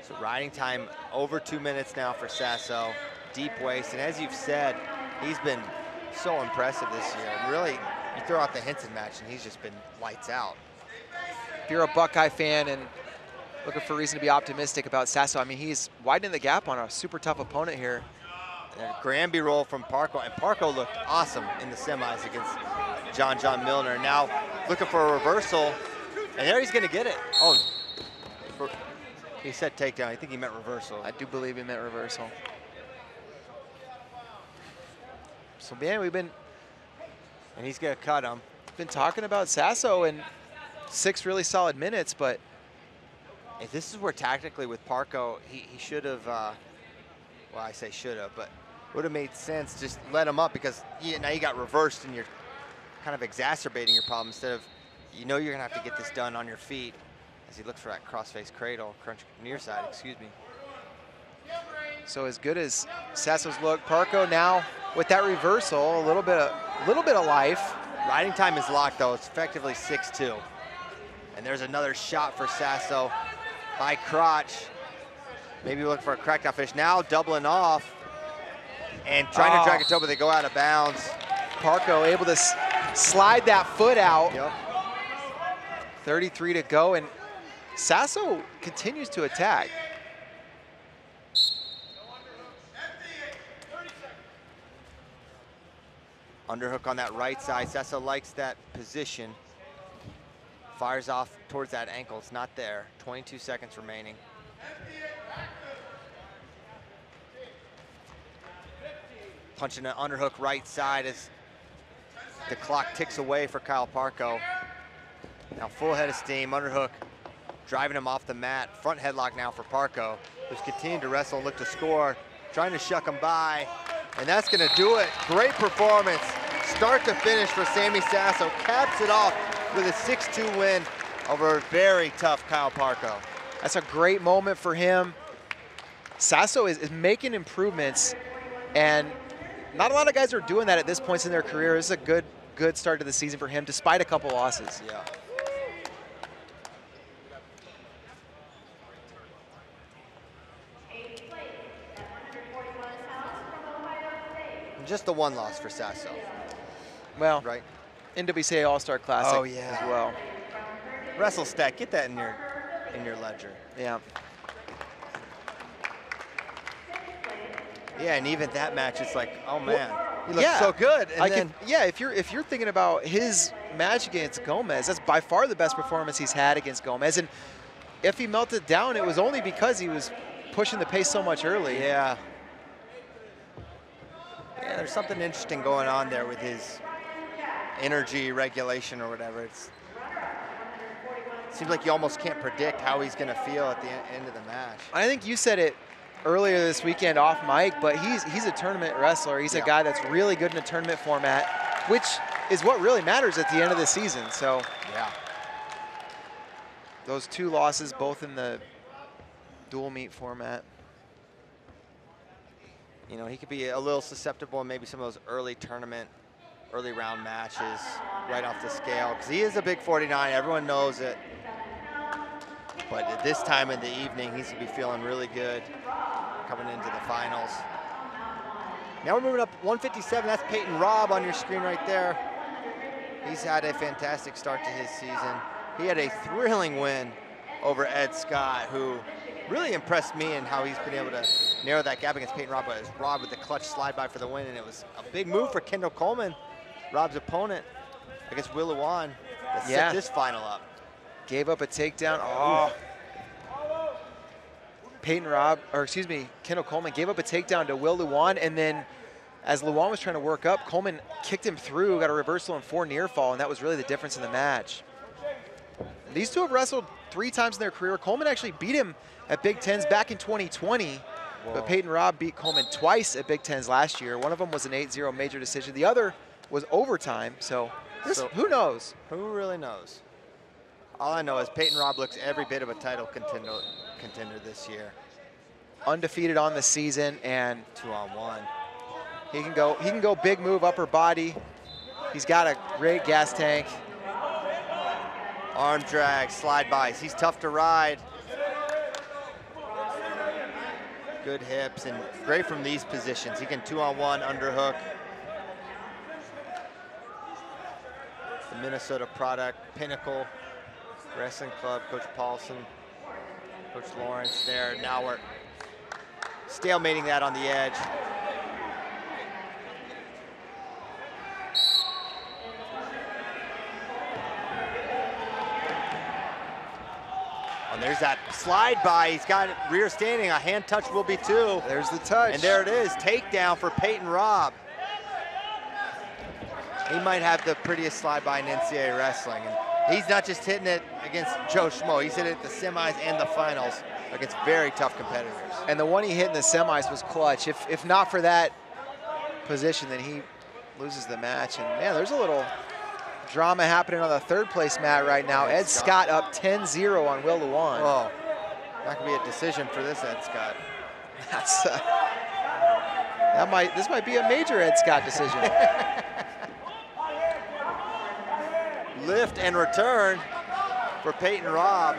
So riding time over 2 minutes now for Sasso. Deep waist, and as you've said, he's been so impressive this year. And really, you throw out the Henson match, and he's just been lights out. If you're a Buckeye fan and looking for a reason to be optimistic about Sasso, I mean, he's widening the gap on a super tough opponent here. And a Granby roll from Parco, and Parco looked awesome in the semis against John Milner. Now looking for a reversal, and there he's gonna get it. Oh, he said takedown. I think he meant reversal. I do believe he meant reversal. So man, and he's gonna cut him. Been talking about Sasso in 6 really solid minutes, but if this is where tactically with Parco, he should have, well, I say should have, but would have made sense just let him up, because now you got reversed and you're kind of exacerbating your problem instead of, you know you're gonna have to get this done on your feet as he looks for that crossface cradle, crunch near side, excuse me. So as good as Sasso's look, Parco now with that reversal, a little bit of life. Riding time is locked though, it's effectively 6-2. And there's another shot for Sasso. High crotch. Maybe look for a crackdown fish. Now doubling off and trying to drag it toe, but they go out of bounds. Parco able to slide that foot out. Yep. 33 to go, and Sasso continues to attack. Underhook on that right side. Sasso likes that position. Fires off towards that ankle. It's not there. 22 seconds remaining. Punching an underhook right side as the clock ticks away for Kyle Parco. Now full head of steam, underhook, driving him off the mat. Front headlock now for Parco, who's continuing to wrestle and look to score, trying to shuck him by, and that's gonna do it. Great performance, start to finish for Sammy Sasso. Caps it off with a 6-2 win over a very tough Kyle Parco. That's a great moment for him. Sasso is making improvements, and not a lot of guys are doing that at this point in their career. This is a good start to the season for him, despite a couple losses. Yeah. Just the one loss for Sasso. Well, right? NWCA All-Star Classic as well. WrestleStat, get that in your ledger. Yeah. Yeah, and even that match, it's like, oh man, he looks so good. And if you're thinking about his match against Gomez, that's by far the best performance he's had against Gomez. And if he melted down, it was only because he was pushing the pace so much early. Yeah. Yeah, there's something interesting going on there with his energy regulation or whatever. It seems like you almost can't predict how he's going to feel at the end of the match. I think you said it earlier this weekend off mic, but he's a tournament wrestler. He's a guy that's really good in a tournament format, which is what really matters at the end of the season. So yeah, those 2 losses, both in the dual meet format. You know, he could be a little susceptible in maybe some of those early round matches right off the scale, because he is a big 49. Everyone knows it. But at this time in the evening, he's going to be feeling really good coming into the finals. Now we're moving up 157. That's Peyton Robb on your screen right there. He's had a fantastic start to his season. He had a thrilling win over Ed Scott, who really impressed me in how he's been able to narrow that gap against Peyton Robb. But it was Robb with the clutch slide by for the win, and it was a big move for Kendall Coleman, Robb's opponent, against Will Luan to set this final up. Gave up a takedown. Kendall Coleman gave up a takedown to Will Luan, and then as Luan was trying to work up, Coleman kicked him through, got a reversal and 4 near fall, and that was really the difference in the match. These two have wrestled 3 times in their career. Coleman actually beat him at Big Tens back in 2020, but Peyton Robb beat Coleman twice at Big Tens last year. One of them was an 8-0 major decision. The other was overtime, so who knows? Who really knows? All I know is Peyton Robb looks every bit of a title contender this year. Undefeated on the season, and 2-on-1. He can go big move upper body. He's got a great gas tank. Arm drag, slide bys. He's tough to ride. Good hips and great from these positions. He can 2-on-1 underhook. The Minnesota product, Pinnacle Wrestling Club, Coach Paulson, Coach Lawrence there. Now we're stalemating that on the edge. And there's that slide by. He's got it rear standing. A hand touch will be 2. There's the touch. And there it is. Takedown for Peyton Robb. He might have the prettiest slide by in NCAA wrestling. And he's not just hitting it against Joe Schmo. He's hitting it at the semis and the finals against very tough competitors. And the one he hit in the semis was clutch. If not for that position, then he loses the match. And man, there's a little drama happening on the 3rd place mat right now. Ed Scott up 10-0 on Will Luan. Oh, that could be a decision for this Ed Scott. That's this might be a major Ed Scott decision. Lift and return for Peyton Robb.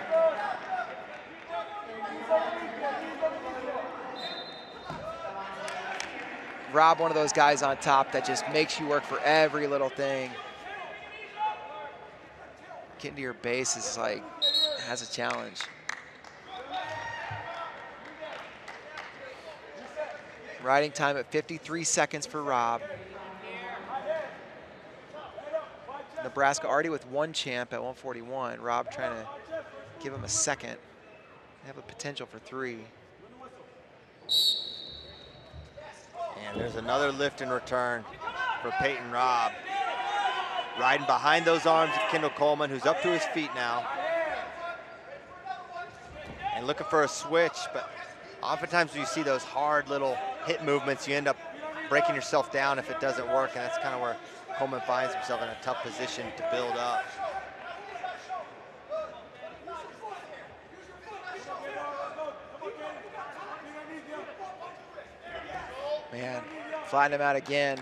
Robb, one of those guys on top that just makes you work for every little thing. Getting to your base is like, has a challenge. Riding time at 53 seconds for Robb. Nebraska already with 1 champ at 141. Robb trying to give him a second. They have a potential for 3. And there's another lift and return for Peyton Robb. Riding behind those arms of Kendall Coleman, who's up to his feet now. And looking for a switch, but oftentimes when you see those hard little hit movements, you end up breaking yourself down if it doesn't work, and that's kind of where Coleman finds himself in a tough position to build up. Man, flatten him out again.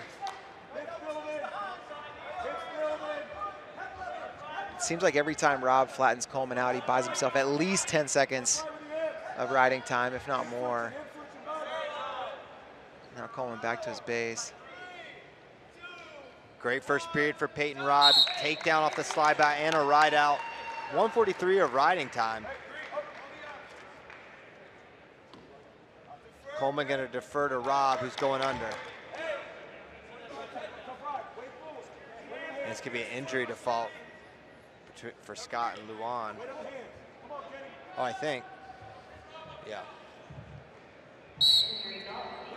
It seems like every time Robb flattens Coleman out, he buys himself at least 10 seconds of riding time, if not more. Now Coleman back to his base. Great first period for Peyton Robb. Takedown off the slide by and a ride out. 1:43 of riding time. Coleman gonna defer to Robb, who's going under. And this could be an injury default for Scott and Luan. Oh, I think. Yeah.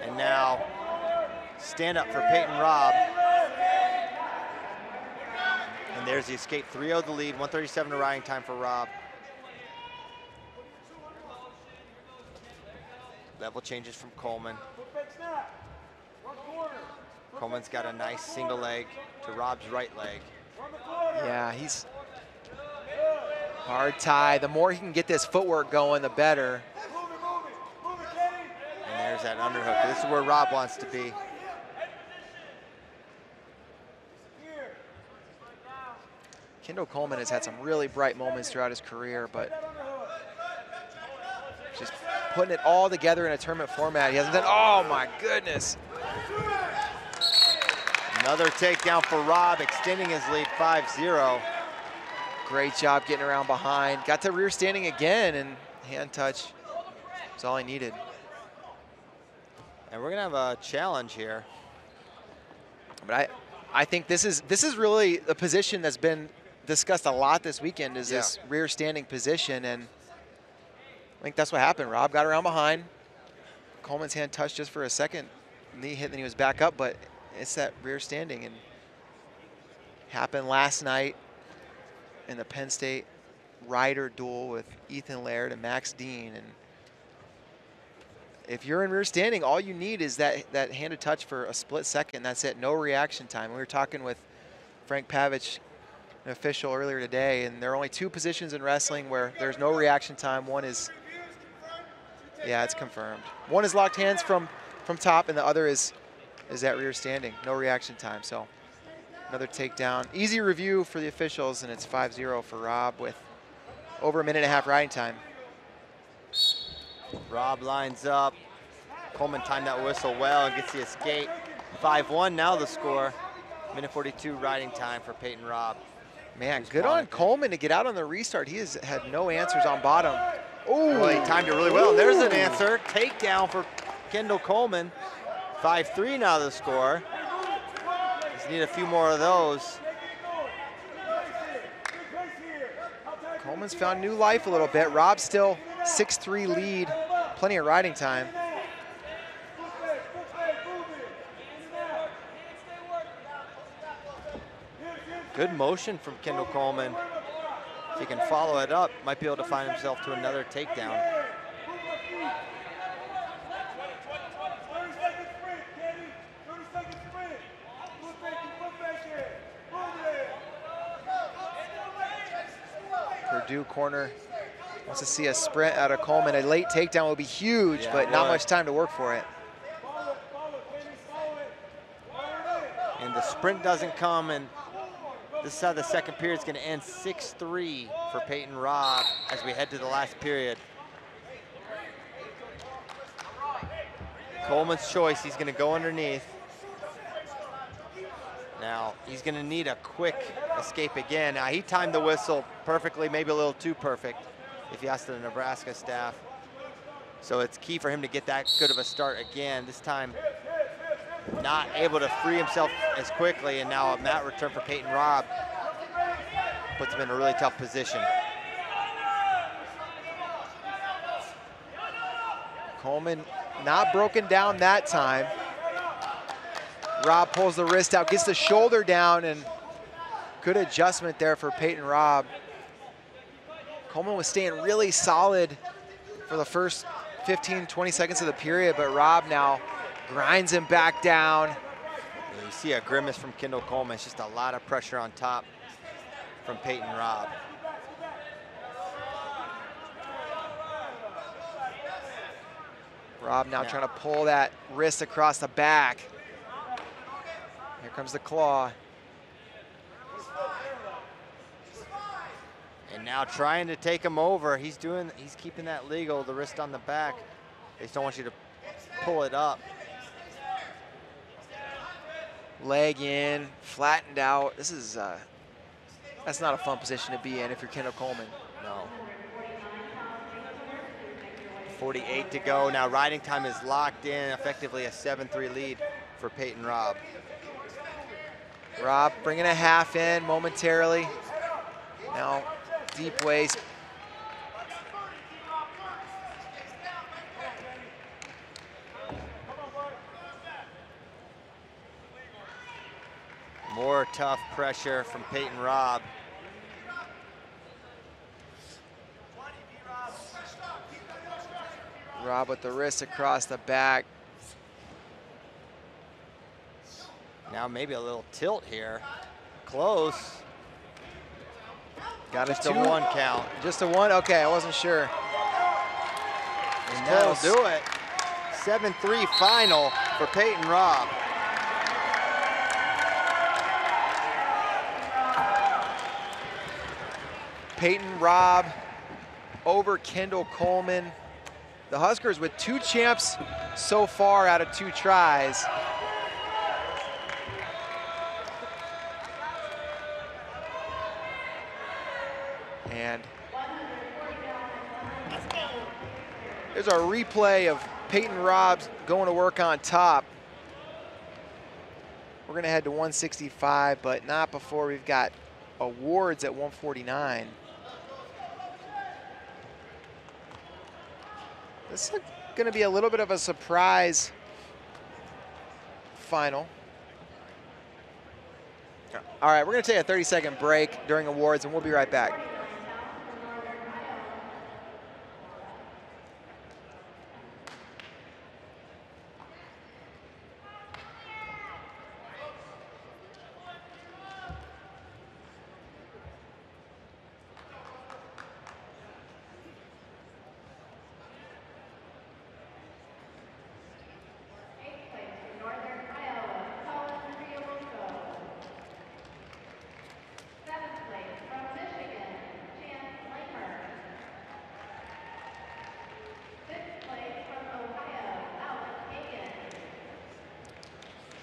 And now, stand up for Peyton Robb. And there's the escape, 3-0 the lead, 1:37 to riding time for Robb. Level changes from Coleman. Coleman's got a nice single leg to Robb's right leg. Yeah, he's hard tie. The more he can get this footwork going, the better. And there's that underhook. This is where Robb wants to be. Kendall Coleman has had some really bright moments throughout his career, but just putting it all together in a tournament format, he hasn't done. Oh my goodness. Another takedown for Robb, extending his lead 5-0. Great job getting around behind. Got to rear standing again, and hand touch is all he needed. And we're gonna have a challenge here. But I think this is really a position that's been discussed a lot this weekend, is this rear standing position, and I think that's what happened. Robb got around behind. Coleman's hand touched just for a second. Knee hit, then he was back up, but it's that rear standing, and happened last night in the Penn State rider duel with Ethan Laird and Max Dean. And if you're in rear standing, all you need is that handed touch for a split second. That's it, no reaction time. We were talking with Frank Pavich, an official, earlier today, and there are only 2 positions in wrestling where there's no reaction time. One is, yeah, it's confirmed. One is locked hands from top, and the other is that rear standing, no reaction time. So another takedown. Easy review for the officials, and it's 5-0 for Robb with over a minute and a half riding time. Robb lines up. Coleman timed that whistle well and gets the escape. 5-1 now the score. Minute 42 riding time for Peyton Robb. Man, good on Coleman to get out on the restart. He has had no answers on bottom. Oh, well, he timed it really well. And there's an answer. Takedown for Kendall Coleman. 5-3 now the score. Just need a few more of those. Coleman's found new life a little bit. Robb still 6-3 lead. Plenty of riding time. Good motion from Kendall Coleman. If he can follow it up, might be able to find himself to another takedown. Purdue corner wants to see a sprint out of Coleman. A late takedown will be huge, but not much time to work for it. And the sprint doesn't come, and this side of the second period is going to end 6-3 for Peyton Robb as we head to the last period. Coleman's choice, he's going to go underneath. Now, he's going to need a quick escape again. Now, he timed the whistle perfectly, maybe a little too perfect, if you ask the Nebraska staff. So it's key for him to get that good of a start again. This time, not able to free himself as quickly, and now a mat return for Peyton Robb puts him in a really tough position. Coleman not broken down that time. Robb pulls the wrist out, gets the shoulder down, and good adjustment there for Peyton Robb. Coleman was staying really solid for the first 15, 20 seconds of the period, but Robb now grinds him back down. You see a grimace from Kendall Coleman. It's just a lot of pressure on top from Peyton Robb. Robb now trying to pull that wrist across the back. Here comes the claw. And now trying to take him over. He's keeping that legal, the wrist on the back. They just don't want you to pull it up. Leg in, flattened out. This is, that's not a fun position to be in if you're Kendall Coleman. No. 48 to go. Now riding time is locked in, effectively a 7-3 lead for Peyton Robb. Robb bringing a half in momentarily. Now deep waist. More tough pressure from Peyton Robb. Robb with the wrist across the back. Now maybe a little tilt here. Close. Got just a 1 count. Just a 1? Okay, I wasn't sure. And that'll do it. 7-3 final for Peyton Robb. Peyton Robb over Kendall Coleman. The Huskers with 2 champs so far out of 2 tries. And there's a replay of Peyton Robb going to work on top. We're gonna head to 165, but not before we've got awards at 149. This is going to be a little bit of a surprise final. All right, we're going to take a 30-second break during awards, and we'll be right back.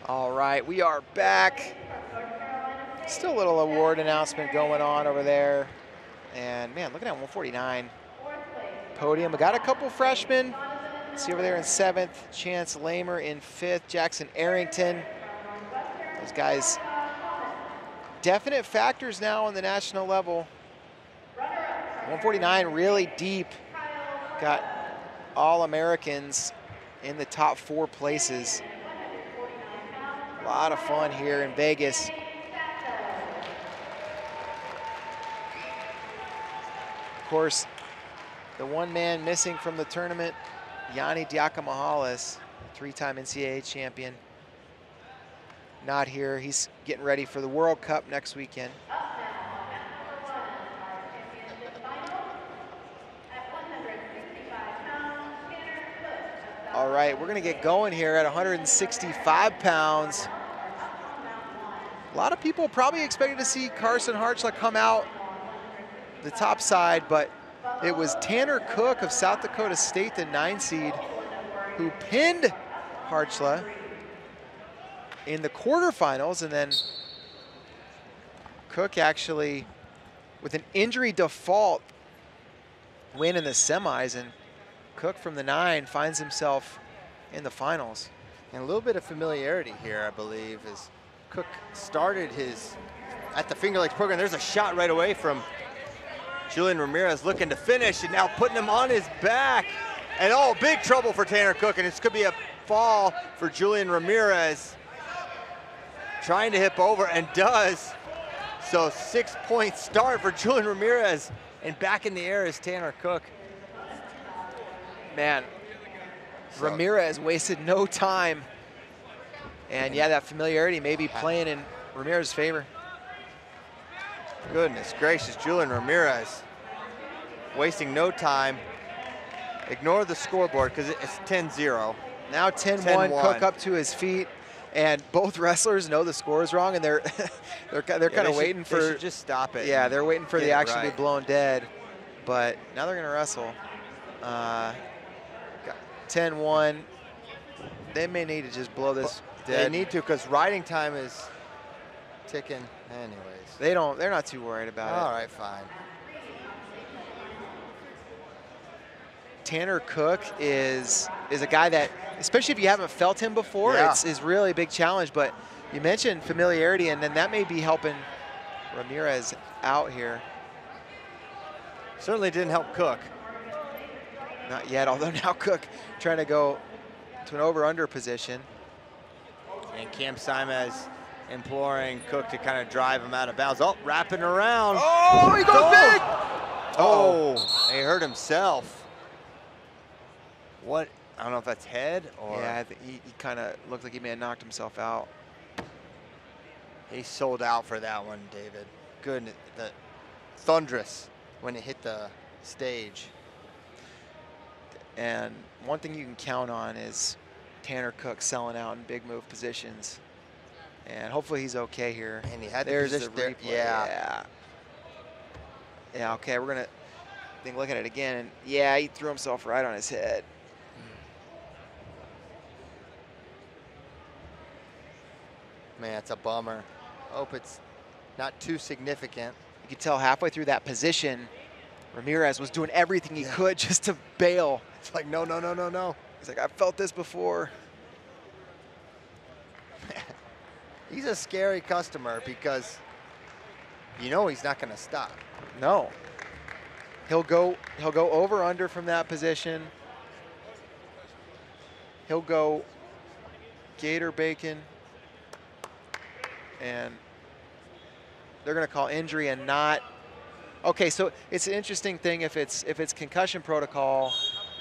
All right, we are back. Still a little award announcement going on over there. And man, looking at 149 podium. We got a couple freshmen. See over there in 7th, Chance Lamer in 5th, Jackson Arrington. Those guys, definite factors now on the national level. 149 really deep. Got All-Americans in the top 4 places. A lot of fun here in Vegas. Of course, the one man missing from the tournament, Yanni Diakomahalis, 3-time NCAA champion. Not here. He's getting ready for the World Cup next weekend. All right, we're gonna get going here at 165 pounds. A lot of people probably expected to see Carson Hartzler come out the top side, but it was Tanner Cook of South Dakota State, the 9 seed, who pinned Hartzler in the quarterfinals, and then Cook actually, with an injury default, win in the semis, and Cook from the 9 finds himself in the finals. And a little bit of familiarity here, I believe, as Cook started his at the Finger Lakes program. There's a shot right away from Julian Ramirez looking to finish, and now putting him on his back. And oh, big trouble for Tanner Cook, and this could be a fall for Julian Ramirez. Trying to hip over, and does. So 6-point start for Julian Ramirez, and back in the air is Tanner Cook. Man, Ramirez wasted no time. And yeah, that familiarity may be playing in Ramirez's favor. Goodness gracious, Julian Ramirez wasting no time. Ignore the scoreboard because it's 10-0. Now 10-1, Cook up to his feet. And both wrestlers know the score is wrong, and they're kind of waiting for. They should just stop it. Yeah, they're waiting for the action to be blown dead. But now they're going to wrestle. 10-1. they may need to just blow this They dead. need to, because riding time is ticking anyways. They're not too worried about it. All right, fine. Tanner Cook is a guy that, especially if you haven't felt him before, Yeah. it's really a big challenge. But you mentioned familiarity, and then that may be helping Ramirez out here. Certainly didn't help Cook. Not yet, although now Cook trying to go to an over-under position. And Cam Simez imploring Cook to kind of drive him out of bounds. Oh, wrapping around. Oh, he goes big! Oh, he hurt himself. What? I don't know if that's head or... Yeah, I think he kind of looked like he may have knocked himself out. He sold out for that one, David. Good. The thunderous when it hit the stage. And one thing you can count on is Tanner Cook selling out in big move positions. And hopefully he's okay here. And he had the There's position there. replay. Yeah. Yeah, okay, we're going to look at it again. And yeah, he threw himself right on his head. Man, it's a bummer. Hope it's not too significant. You could tell halfway through that position, Ramirez was doing everything he could just to bail. It's like, no, no, no, no, no. He's like, I've felt this before. He's a scary customer because you know he's not going to stop. No. He'll go over under from that position. He'll go gator bacon. And they're going to call injury and not. Okay, so it's an interesting thing if it's concussion protocol,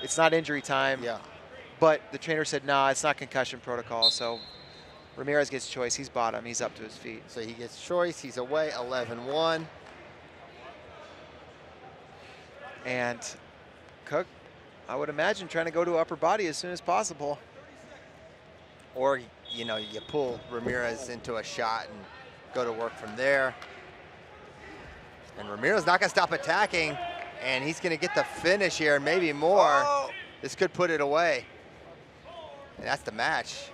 it's not injury time. Yeah. But the trainer said, nah, it's not concussion protocol. So Ramirez gets choice. He's bottom. He's up to his feet. So he gets choice. He's away 11-1. And Cook, I would imagine, trying to go to upper body as soon as possible. Or, you know, you pull Ramirez into a shot and go to work from there. And Ramirez not going to stop attacking, and he's going to get the finish here, and maybe more. Oh. This could put it away. And that's the match.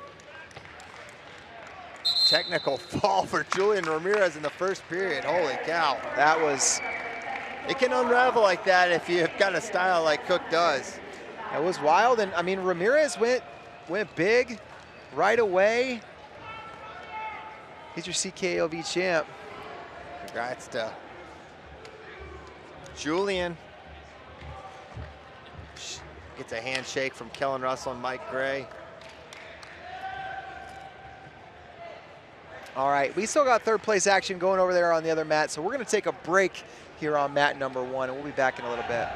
Technical fall for Julian Ramirez in the first period. Holy cow. That was... It can unravel like that if you've got a style like Cook does. That was wild, and I mean, Ramirez went big right away. He's your CKOV champ. Congrats to Julian. Gets a handshake from Kellen Russell and Mike Gray. All right, we still got third place action going over there on the other mat, so we're gonna take a break here on mat number 1, and we'll be back in a little bit.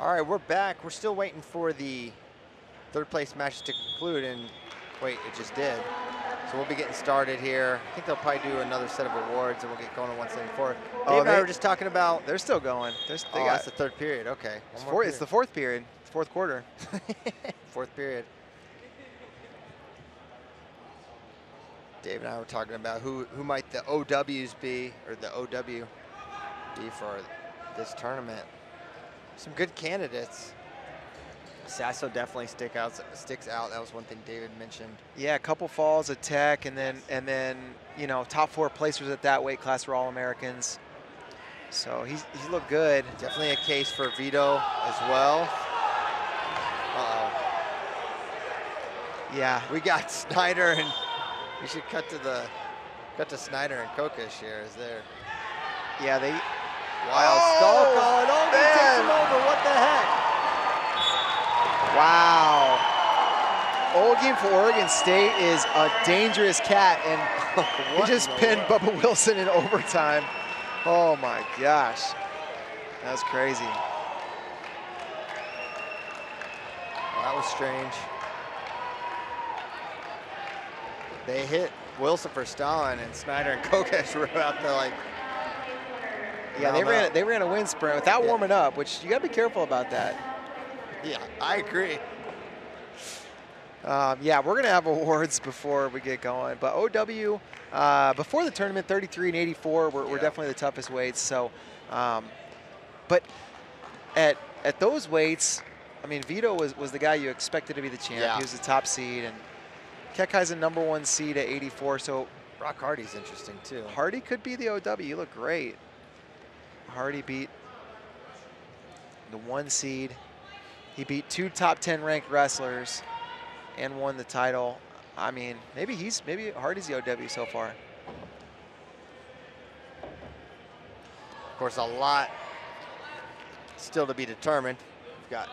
All right, we're back. We're still waiting for the third place match to conclude, and wait, it just did. So we'll be getting started here. I think they'll probably do another set of awards, and we'll get going on 174. Dave and I were just talking about. They're still going. That's the third period. Okay. It's the fourth period. It's fourth quarter. Fourth period. Dave and I were talking about who might the OWs be, or the OW be for this tournament. Some good candidates. Sasso definitely sticks out. That was one thing David mentioned. Yeah, a couple falls, a tech, and then you know, top 4 placers at that weight class were All-Americans. So he's looked good. Definitely a case for Vito as well. Yeah. We got Snyder, and we should cut to Snyder and Kokesh here. Is there? Yeah, they. Wild stalk on. Oh, he takes him over. What the heck? Wow. Olguin for Oregon State is a dangerous cat, and he just pinned Bubba Wilson in overtime. Oh my gosh. That was crazy. That was strange. They hit Wilson for Stalin, and Snyder and Kokesh were out there like. Yeah, they ran a wind sprint without warming up, which you got to be careful about that. Yeah, I agree. Yeah, we're going to have awards before we get going. But OW, before the tournament, 33 and 84 were definitely the toughest weights. So, but at those weights, I mean, Vito was the guy you expected to be the champ. Yeah. He was the top seed. And Kekai's a #1 seed at 84. So Brock Hardy's interesting, too. Hardy could be the OW. You look great. Hardy beat the 1 seed. He beat 2 top 10 ranked wrestlers and won the title. I mean, maybe Hardy's the OW so far. Of course, a lot still to be determined. We've got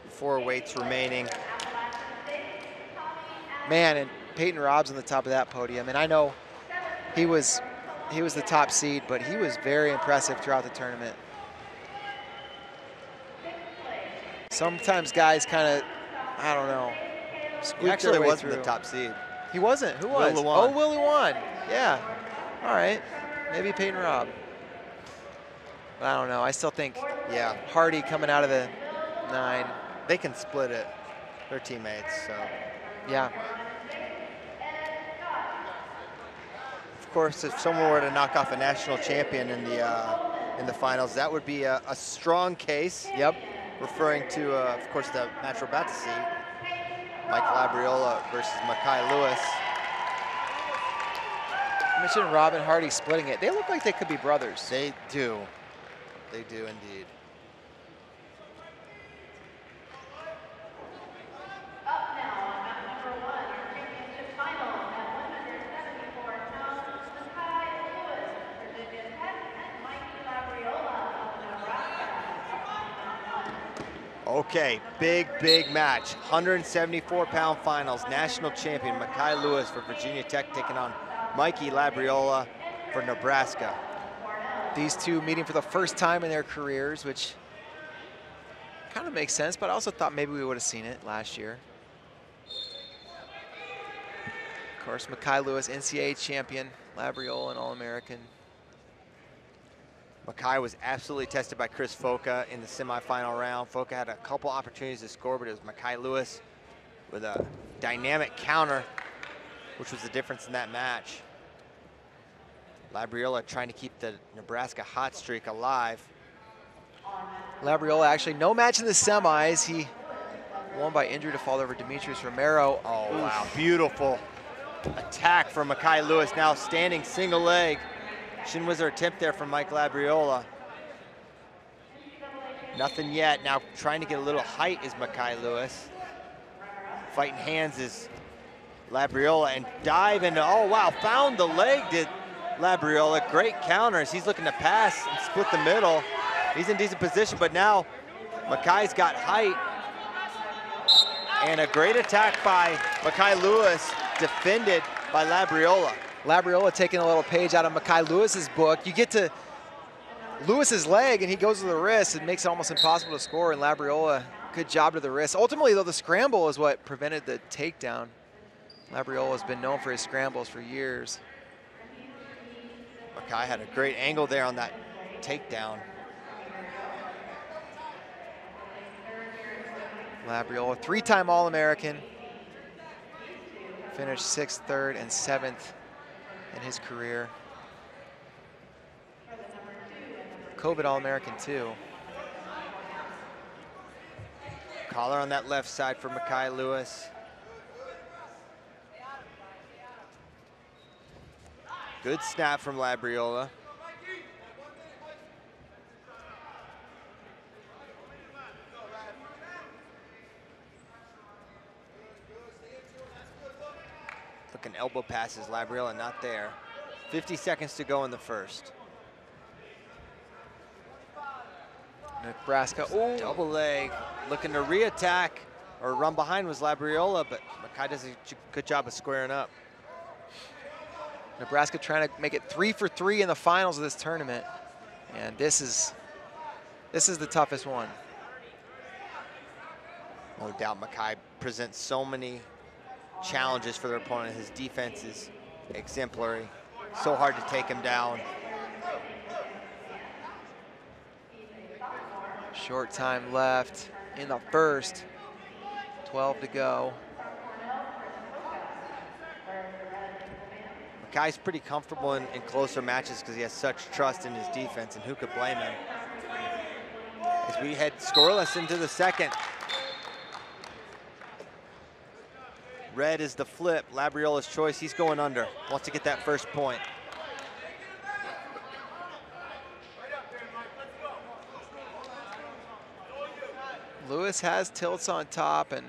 4 weights remaining. Man, and Peyton Robb's on the top of that podium. And I know he was the top seed, but he was very impressive throughout the tournament. Sometimes guys kind of, I don't know, He actually wasn't the top seed. He wasn't? Who was? Will Lewan. Oh, Will Lewan. Yeah. All right. Maybe Peyton Robb. But I don't know. I still think Hardy coming out of the 9. They can split it. They're teammates, so. Yeah. Of course, if someone were to knock off a national champion in the finals, that would be a strong case. Yep. Referring to, of course, the match we're about to see, Mike Labriola versus Makai Lewis. I mentioned Rob and Hardy splitting it. They look like they could be brothers. They do. They do indeed. Okay, big match. 174-pound finals. National champion Makai Lewis for Virginia Tech taking on Mikey Labriola for Nebraska. These two meeting for the first time in their careers, which kind of makes sense, but I also thought maybe we would have seen it last year. Of course, Makai Lewis, NCAA champion, Labriola, an All-American. Makai was absolutely tested by Chris Foca in the semifinal round. Foca had a couple opportunities to score, but it was Makai Lewis with a dynamic counter, which was the difference in that match. Labriola trying to keep the Nebraska hot streak alive. Labriola actually no match in the semis. He won by injury to fall over Demetrius Romero. Oh, wow, beautiful attack from Makai Lewis. Now standing single leg. Shin Wizard attempt there from Mike Labriola. Nothing yet. Now trying to get a little height is Makai Lewis. Fighting hands is Labriola and dive into, oh wow, found the leg did Labriola. Great counters. He's looking to pass and split the middle. He's in decent position, but now Makai's got height. And a great attack by Makai Lewis, defended by Labriola. Labriola taking a little page out of Makai Lewis's book. You get to Lewis's leg, and he goes to the wrist. It makes it almost impossible to score, and Labriola, good job to the wrist. Ultimately, though, the scramble is what prevented the takedown. Labriola has been known for his scrambles for years. Mackay had a great angle there on that takedown. Labriola, three-time All-American. Finished 6th, 3rd, and 7th in his career. COVID All-American too. Collar on that left side for Mackay Lewis. Good snap from Labriola. Looking elbow passes, Labriola not there. 50 seconds to go in the first. Nebraska, double leg, looking to re-attack or run behind was Labriola, but Mackay does a good job of squaring up. Nebraska trying to make it 3 for 3 in the finals of this tournament, and this is the toughest one. No doubt Mackay presents so many challenges for their opponent. His defense is exemplary. So hard to take him down. Short time left in the first, 12 to go. Mackay's pretty comfortable in closer matches because he has such trust in his defense, and who could blame him? As we head scoreless into the second. Red is the flip, Labriola's choice. He's going under, wants to get that first point. Lewis has tilts on top and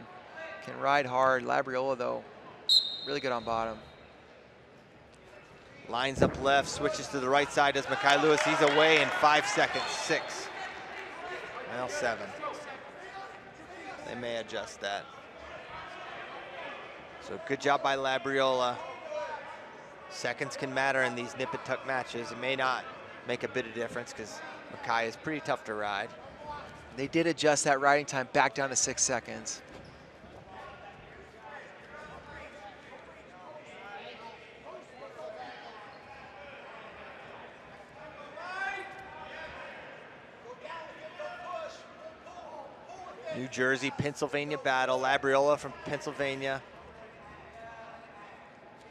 can ride hard. Labriola, though, really good on bottom. Lines up left, switches to the right side as Mackay Lewis. He's away in 5 seconds, 6. Well, 7. They may adjust that. So good job by Labriola. Seconds can matter in these nip and tuck matches. It may not make a bit of difference because Mackay is pretty tough to ride. They did adjust that riding time back down to 6 seconds. New Jersey, Pennsylvania battle. Labriola from Pennsylvania.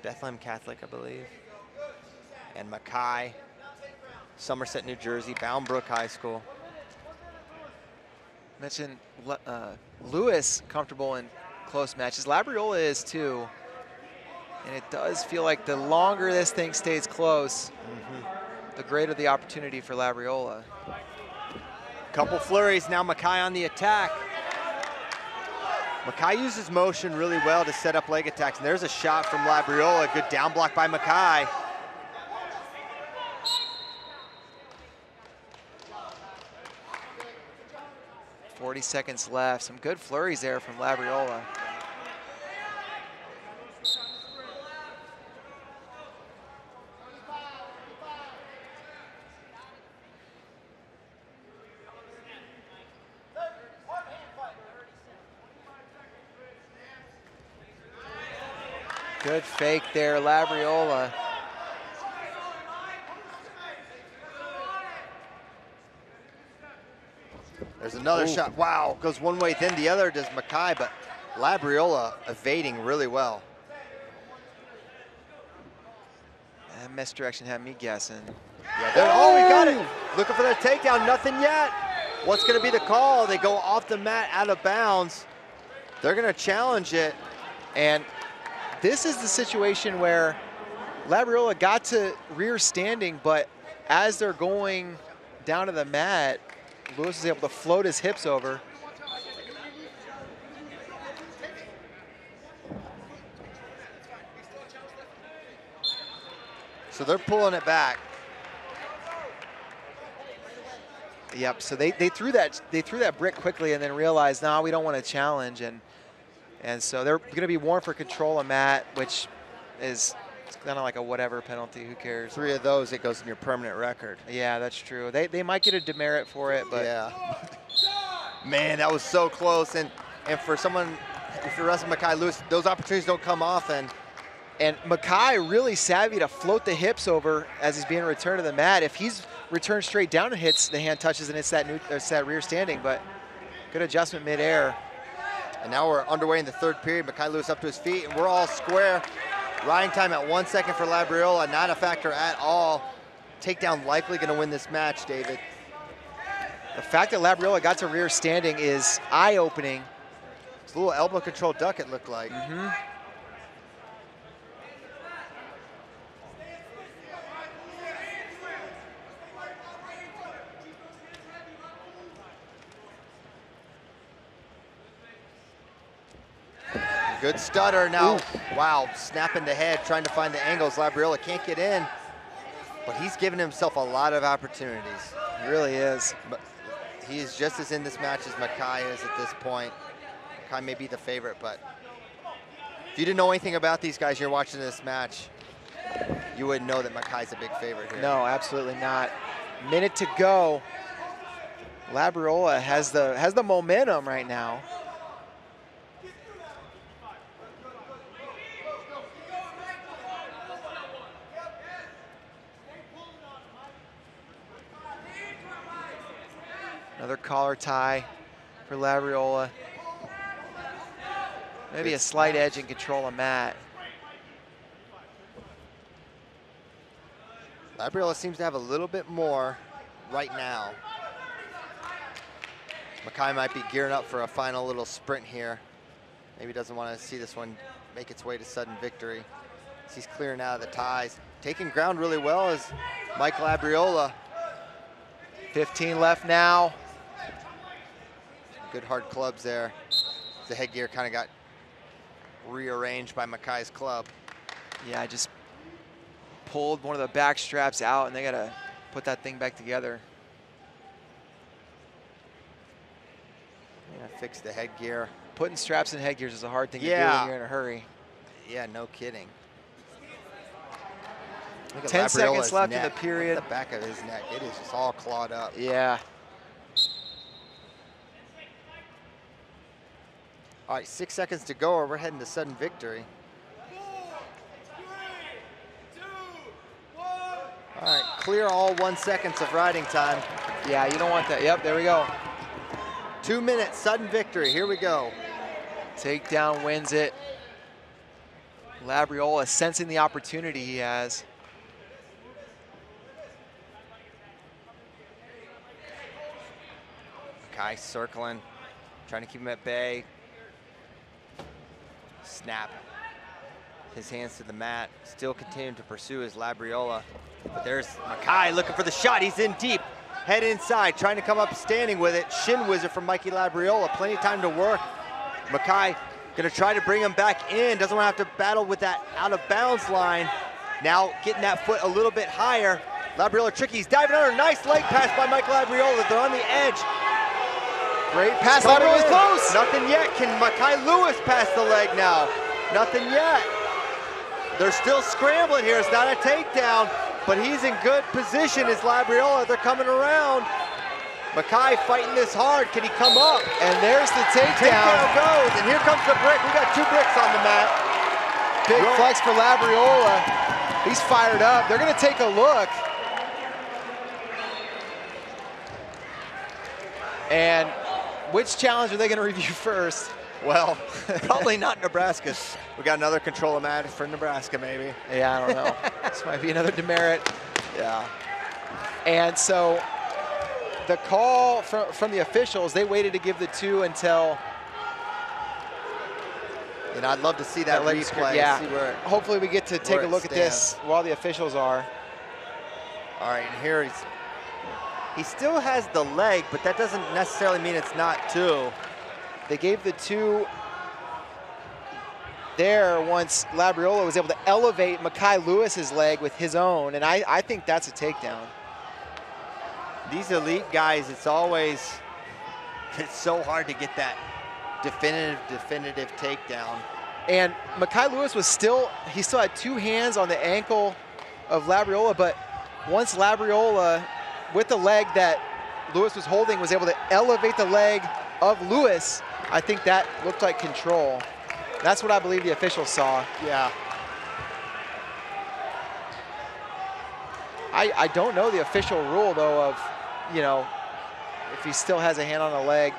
Bethlehem Catholic, I believe. And Mackay, Somerset, New Jersey, Bound Brook High School. Mentioned Lewis comfortable in close matches. Labriola is too. And it does feel like the longer this thing stays close, the greater the opportunity for Labriola. Couple flurries, now Mackay on the attack. Mackay uses motion really well to set up leg attacks. And there's a shot from Labriola, good down block by Mackay. .40 seconds left. Some good flurries there from Labriola. Good fake there, Labriola. There's another shot. Wow, goes one way, then the other does Mackay, but Labriola evading really well. That misdirection had me guessing. Yeah, oh, he got it. Looking for that takedown, nothing yet. What's gonna be the call? They go off the mat, out of bounds. They're gonna challenge it. And this is the situation where Labriola got to rear standing, but as they're going down to the mat, Lewis is able to float his hips over. So they're pulling it back. Yep, so they threw that brick quickly and then realized, no, we don't want to challenge, and so they're going to be warned for control of mat, which is It's kind of like a whatever penalty. Who cares? 3 of those, it goes in your permanent record. Yeah, that's true. They might get a demerit for it, but yeah. Man, that was so close. And for someone, if you're wrestling Mekhi Lewis, those opportunities don't come often. And Mekhi really savvy to float the hips over as he's being returned to the mat. If he's returned straight down and hits, the hand touches and it's that rear standing, but good adjustment midair. And now we're underway in the 3rd period. Mekhi Lewis up to his feet, and we're all square. Riding time at 1 second for Labriola, not a factor at all. Takedown likely going to win this match, David. The fact that Labriola got to rear standing is eye-opening. It's a little elbow control duck, it looked like. Good stutter now. Ooh. Wow, snapping the head, trying to find the angles. Labriola can't get in, but he's given himself a lot of opportunities. He really is. But he is just as in this match as Mekhi is at this point. Mekhi may be the favorite, but if you didn't know anything about these guys, you're watching this match, you wouldn't know that Mekhi's a big favorite here. No, absolutely not. Minute to go. Labriola has the momentum right now. Another collar tie for Labriola. Maybe a slight edge and control of mat. Labriola seems to have a little bit more right now. Mekhi might be gearing up for a final little sprint here. Maybe doesn't want to see this one make its way to sudden victory. He's clearing out of the ties. Taking ground really well is Mike Labriola. 15 left now. Good hard clubs there. The headgear kind of got rearranged by Mekhi's club. Yeah, I just pulled one of the back straps out and they got to put that thing back together. Yeah, fix the headgear. Putting straps in headgears is a hard thing to do when you're in a hurry. Yeah, no kidding. 10 seconds left in the period. Look at the back of his neck, it is just all clawed up. Yeah. All right, 6 seconds to go or we're heading to sudden victory. 4, 3, 2, 1. All right, clear all 1 second of riding time. Yeah, you don't want that. Yep, there we go. 2 minutes, sudden victory, here we go. Takedown wins it. Labriola sensing the opportunity he has. Mekhi circling, trying to keep him at bay. Snap. His hands to the mat, still continuing to pursue his Labriola. But there's Mekhi looking for the shot. He's in deep, head inside, trying to come up standing with it. Shin wizard from Mikey Labriola, plenty of time to work. Mekhi gonna try to bring him back in. Doesn't want to have to battle with that out of bounds line. Now getting that foot a little bit higher. Labriola tricky, he's diving under, nice leg pass by Mike Labriola. They're on the edge. Great pass, Labriola's close. Nothing yet, can Mekhi Lewis pass the leg now? Nothing yet. They're still scrambling here, it's not a takedown, but he's in good position as Labriola, they're coming around. Mekhi fighting this hard, can he come up? And there's the takedown. Takedown goes, and here comes the brick. We got 2 bricks on the mat. Big flex for Labriola. He's fired up. They're gonna take a look. And which challenge are they gonna review first? Well, probably not Nebraska. We got another control of mat for Nebraska, maybe. Yeah, I don't know. This might be another demerit. Yeah. And so the call from the officials, they waited to give the 2 until. And I'd love to see that replay. Yeah. See where hopefully we get to take a look at this while the officials are. All right, and here he still has the leg, but that doesn't necessarily mean it's not 2. They gave the 2 there once Labriola was able to elevate Mekhi Lewis's leg with his own, and I think that's a takedown. These elite guys, it's so hard to get that definitive takedown. And Mekhi Lewis was he still had 2 hands on the ankle of Labriola, but once Labriola, with the leg that Lewis was holding, was able to elevate the leg of Lewis, I think that looked like control. That's what I believe the officials saw. Yeah. I don't know the official rule, though, of, you know, if he still has a hand on the leg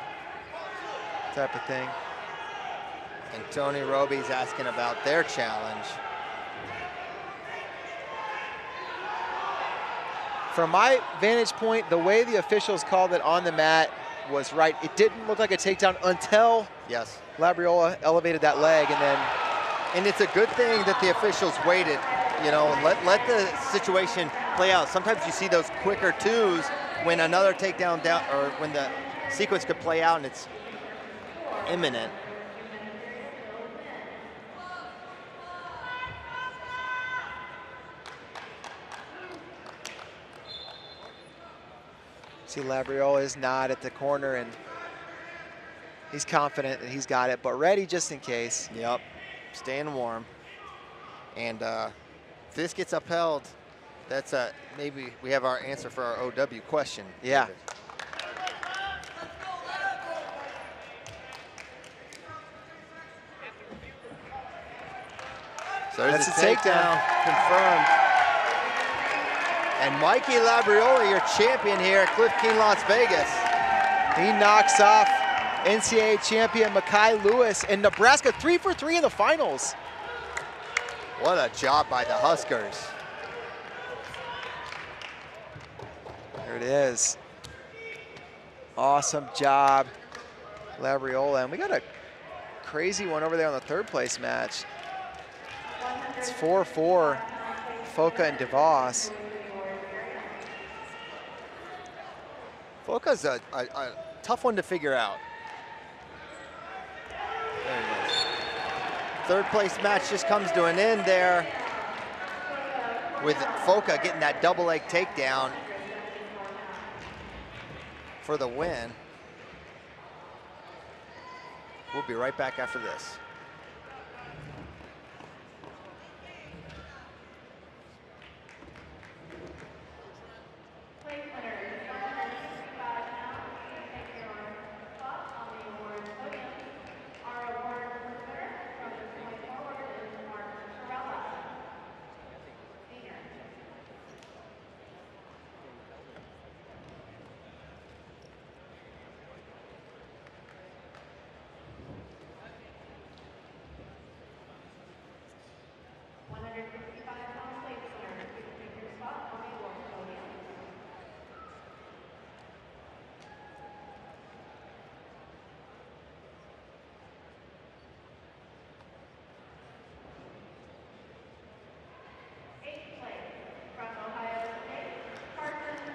type of thing. And Tony Roby's asking about their challenge. From my vantage point, the way the officials called it on the mat was right. It didn't look like a takedown until Labriola elevated that leg, and then. And it's a good thing that the officials waited, you know, and let the situation play out. Sometimes you see those quicker twos when another takedown down, or when the sequence could play out and it's imminent. See, Labriola is not at the corner, and he's confident that he's got it, but ready just in case. Yep, staying warm. And if this gets upheld, that's maybe we have our answer for our OW question. Yeah. David. So there's a takedown confirmed. And Mikey Labriola, your champion here at Cliff King, Las Vegas. He knocks off NCAA champion Mekhi Lewis, and Nebraska 3 for 3 in the finals. What a job by the Huskers. There it is. Awesome job, Labriola. And we got a crazy one over there on the 3rd place match. It's 4-4, Foca and DeVos. Foca's a tough one to figure out. There it is. 3rd place match just comes to an end there with Foca getting that double leg takedown for the win. We'll be right back after this.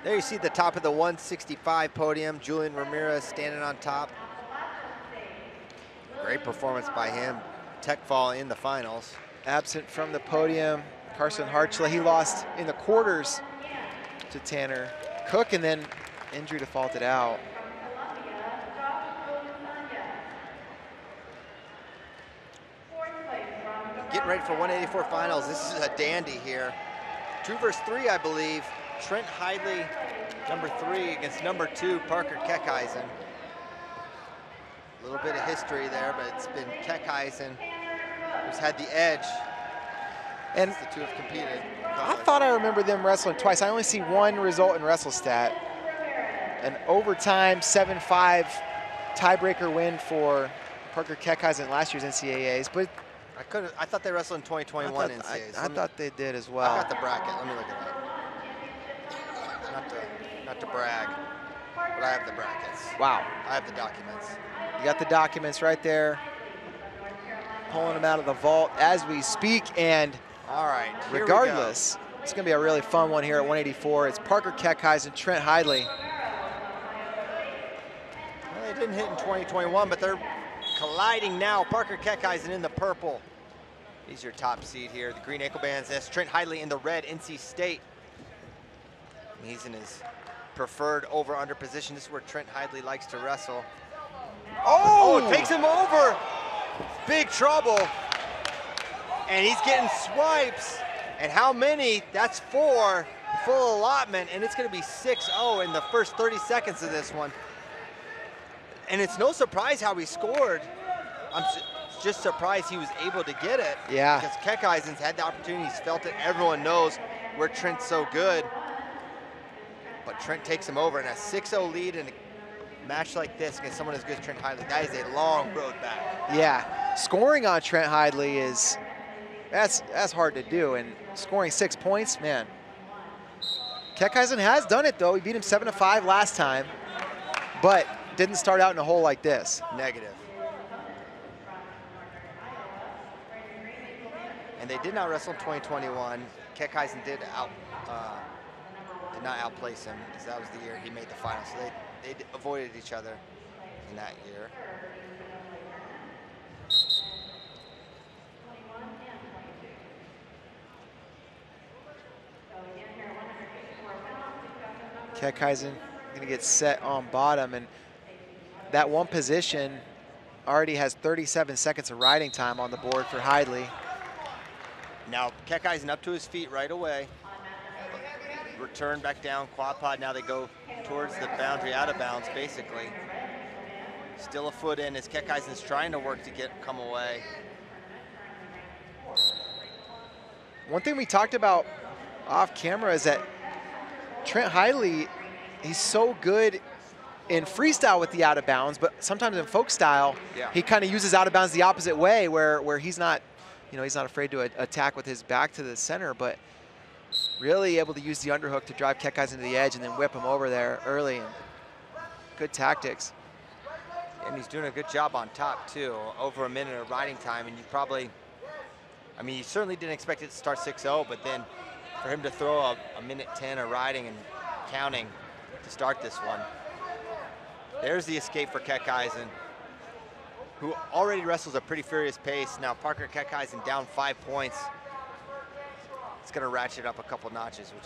There you see the top of the 165 podium, Julian Ramirez standing on top. Great performance by him. Tech fall in the finals. Absent from the podium, Carson Hartschle. He lost in the quarters to Tanner Cook, and then injury defaulted out. Getting ready for 184 finals. This is a dandy here. 2 versus 3, I believe. Trent Hidley, number 3, against number 2, Parker Keckeisen. A little bit of history there, but it's been Keckeisen who's had the edge. And the two have competed. I thought I remember them wrestling twice. I only see one result in WrestleStat. An overtime 7-5 tiebreaker win for Parker Keckeisen last year's NCAAs, but I thought they wrestled in 2021 NCAAs. I thought they did as well. I got the bracket. Let me look at that. Not to brag, but I have the brackets. Wow. I have the documents. You got the documents right there. Pulling them out of the vault as we speak, and all right, regardless, it's going to be a really fun one here at 184. It's Parker Keckeisen, Trent Hidley. Well, they didn't hit in 2021, but they're colliding now. Parker Keckeisen in the purple. He's your top seed here. The green ankle bands. That's Trent Hidley in the red, NC State. He's in his preferred over-under position. This is where Trent Hidley likes to wrestle. Oh, it takes him over. Big trouble. And he's getting swipes. And how many? That's 4, full allotment, and it's gonna be 6-0 in the first 30 seconds of this one. And it's no surprise how he scored. I'm just surprised he was able to get it. Yeah. Because Keckeisen had the opportunity, he's felt it. Everyone knows where Trent's so good. But Trent takes him over, and a 6-0 lead in a match like this against someone as good as Trent Hidley, that is a long road back. Yeah, scoring on Trent Hidley is, that's hard to do, and scoring 6 points, man. Keckeisen has done it though. He beat him 7-5 last time, but didn't start out in a hole like this. Negative. And they did not wrestle in 2021. Keckeisen did not outplace him, because that was the year he made the final. So they avoided each other in that year. Keckeisen gonna get set on bottom, and that one position already has 37 seconds of riding time on the board for Hidley. Now Keckeisen up to his feet right away. Return back down, quad pod. Now they go towards the boundary, out of bounds, basically. Still a foot in as Keckeisen's trying to work to come away. One thing we talked about off camera is that Trent Hidley, he's so good in freestyle with the out of bounds, but sometimes in folk style, he kind of uses out of bounds the opposite way, where he's not, he's not afraid to attack with his back to the center, but really able to use the underhook to drive Keckeisen to the edge and then whip him over there early. And good tactics. And he's doing a good job on top too. Over a minute of riding time, and you probably, you certainly didn't expect it to start 6-0, but then for him to throw a minute 10 of riding and counting to start this one. There's the escape for Keckeisen, who already wrestles a pretty furious pace. Now Parker Keckeisen down 5 points. It's gonna ratchet up a couple notches, which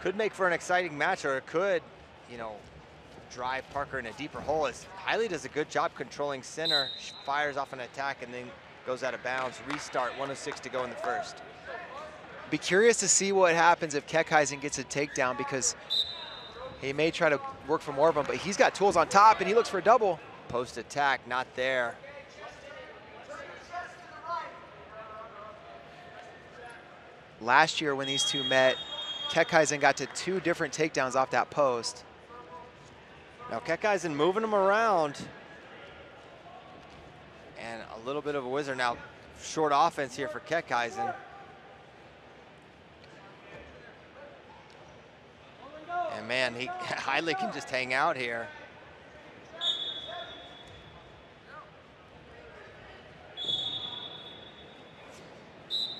could make for an exciting match, or it could, drive Parker in a deeper hole. As Hidley does a good job controlling center, fires off an attack, and then goes out of bounds. Restart, 1:06 to go in the first. Be curious to see what happens if Keckeisen gets a takedown, because he may try to work for more of them, but he's got tools on top, and he looks for a double. Post attack, not there. Last year when these two met, Keckeisen got to 2 different takedowns off that post. Now Keckeisen moving him around. And a little bit of a wizard now. Short offense here for Keckeisen. And man, Hidley can just hang out here.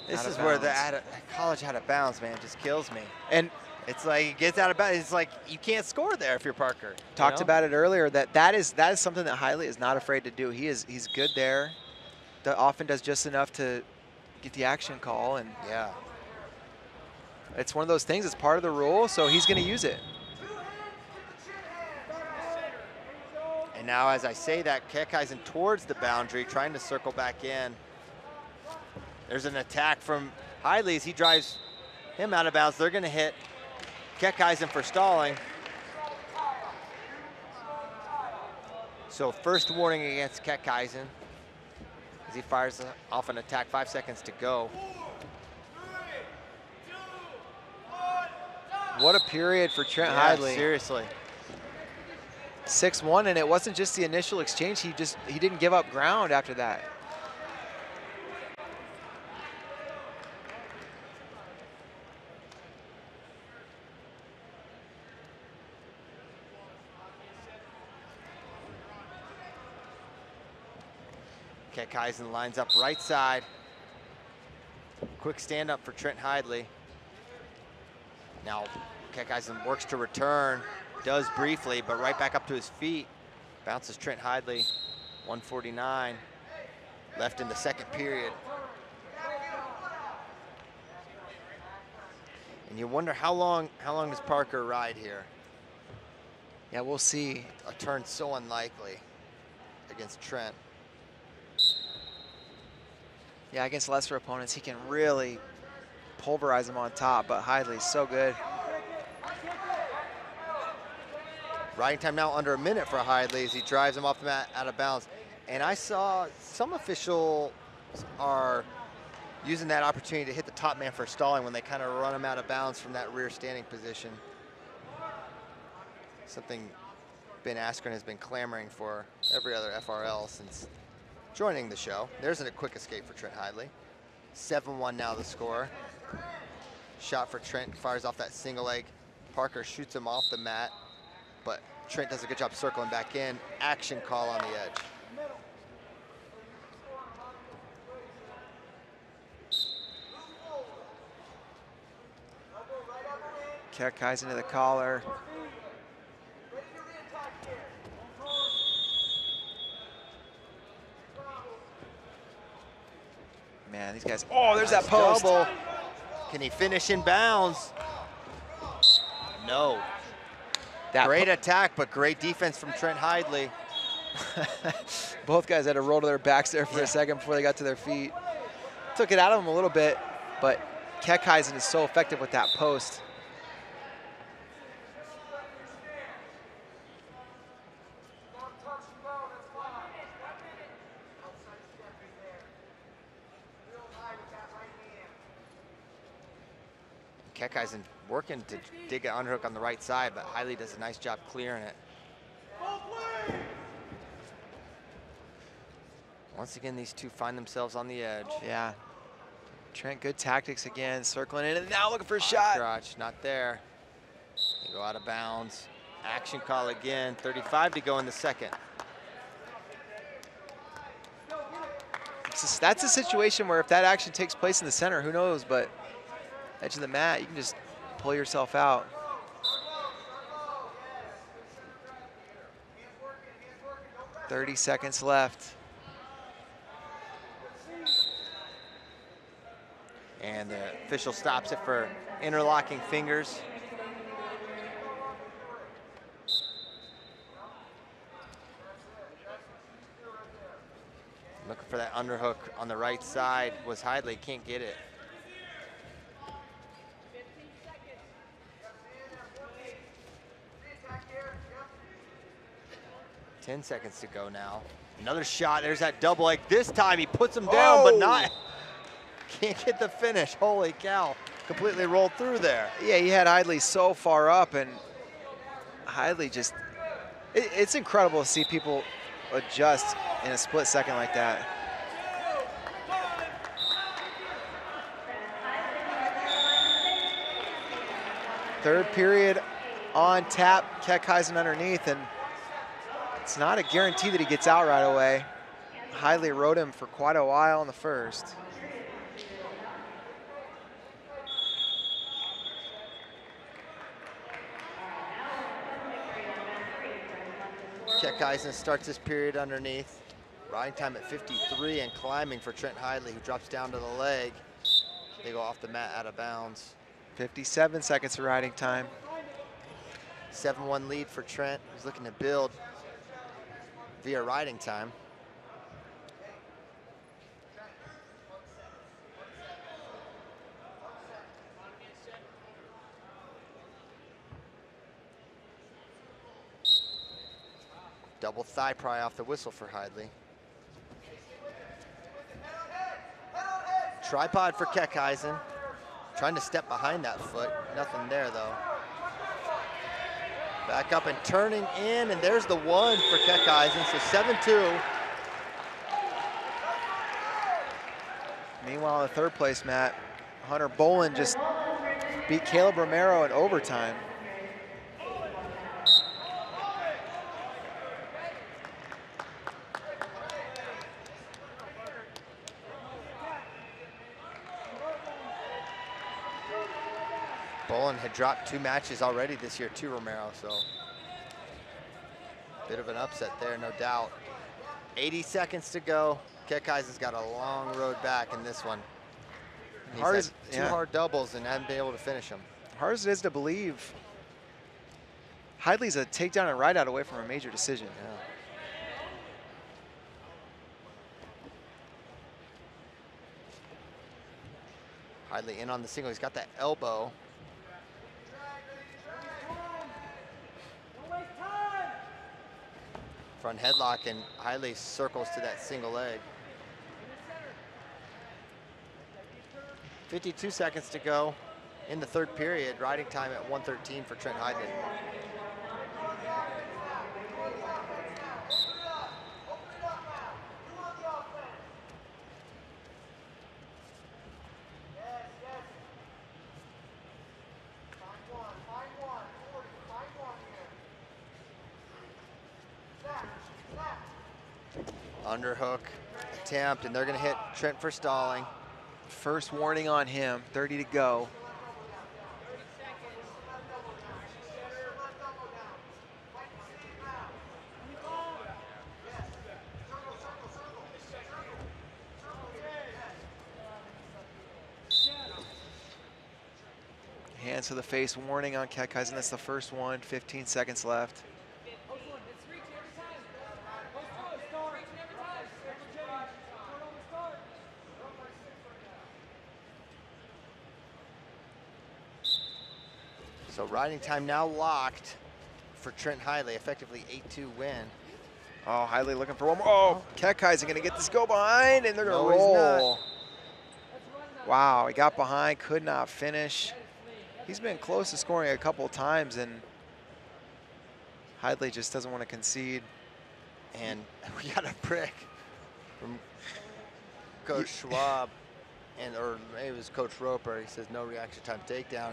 This is where the college out of bounds, man, just kills me. And it's like, it gets out of bounds. It's like, you can't score there if you're Parker. Talked about it earlier, that is something that Hidley is not afraid to do. He's good there. Often does just enough to get the action call, and it's one of those things. It's part of the rule, so he's going to use it. And now, as I say that, Keckeisen towards the boundary, trying to circle back in. There's an attack from Hidley as he drives him out of bounds. They're going to hit Keckeisen for stalling. So first warning against Keckeisen as he fires off an attack, 5 seconds to go. What a period for Trent Hidley. Seriously. 6-1, and it wasn't just the initial exchange. He didn't give up ground after that. Keckeisen lines up right side. Quick stand up for Trent Hidley. Now Keckeisen works to return, does briefly, but right back up to his feet. Bounces Trent Hidley, 149, left in the second period. And you wonder how long does Parker ride here? Yeah, we'll see. A turn so unlikely against Trent. Yeah, against lesser opponents, he can really pulverize them on top, but Hidley's so good. Riding time now under a minute for Hidley as he drives him off the mat out of bounds. And I saw some officials are using that opportunity to hit the top man for stalling when they kind of run him out of bounds from that rear standing position. Something Ben Askren has been clamoring for every other FRL since joining the show. There's a quick escape for Trent Hidley. 7-1 now the score. Shot for Trent, fires off that single leg. Parker shoots him off the mat, but Trent does a good job circling back in. Action call on the edge. Kekheisen to the collar. Man, these guys, oh, there's nice that post. Double. Can he finish in bounds? No. That great attack, but great defense from Trent Hidley. Both guys had to roll to their backs there for a second before they got to their feet. Took it out of them a little bit, but Kekheisen is so effective with that post. Kekheisen working to dig an underhook on the right side, but Hidley does a nice job clearing it. Once again, these two find themselves on the edge. Yeah. Trent, good tactics again, circling in, and now looking for a shot. Crotch, not there. They go out of bounds. Action call again, 35 to go in the second. That's a situation where if that action takes place in the center, who knows, but edge of the mat, you can just pull yourself out. "30 seconds left. And the official stops it for interlocking fingers. Looking for that underhook on the right side was Hidley, can't get it. Ten seconds to go now. Another shot, there's that double leg. This time he puts him down, but not, can't get the finish. Holy cow, completely rolled through there. Yeah, he had Hidley so far up, and Hidley just, it's incredible to see people adjust in a split second like that. Third period on tap, Kekheisen underneath, and it's not a guarantee that he gets out right away. Hidley rode him for quite a while in the first. Kekheisen starts this period underneath. Riding time at 53 and climbing for Trent Hidley, who drops down to the leg. They go off the mat out of bounds. 57 seconds of riding time. 7-1 lead for Trent. He's looking to build via riding time. Double thigh pry off the whistle for Hidley. Tripod for Kekheisen. Trying to step behind that foot. Nothing there though. Back up and turning in, and there's the one for Kekheisen, so 7-2. Meanwhile, in the third place mat, Hunter Bolin just beat Caleb Romero in overtime. Bolin had dropped 2 matches already this year to Romero, so bit of an upset there, no doubt. 80 seconds to go. Kekheisen's got a long road back in this one. He's had two hard doubles and hasn't been able to finish them. Hard as it is to believe, Hidley's a takedown and ride out away from a major decision. Yeah. Hidley in on the single. He's got that elbow. Front headlock, and Hidley circles to that single leg. 52 seconds to go in the third period. Riding time at 1:13 for Trent Hidley. Underhook attempt, and they're going to hit Trent for stalling. First warning on him, 30 to go. Hands to the face warning on Keckeisen. That's the first one, 15 seconds left. So riding time now locked for Trent Hidley, effectively 8-2 win. Oh, Hidley looking for one more. Oh, Keckeisen gonna get this go behind, and they're gonna roll. Wow, he got behind, could not finish. He's been close to scoring a couple of times, and Hidley just doesn't want to concede. And we got a brick from Coach Schwab, or maybe it was Coach Roper. He says no reaction time takedown.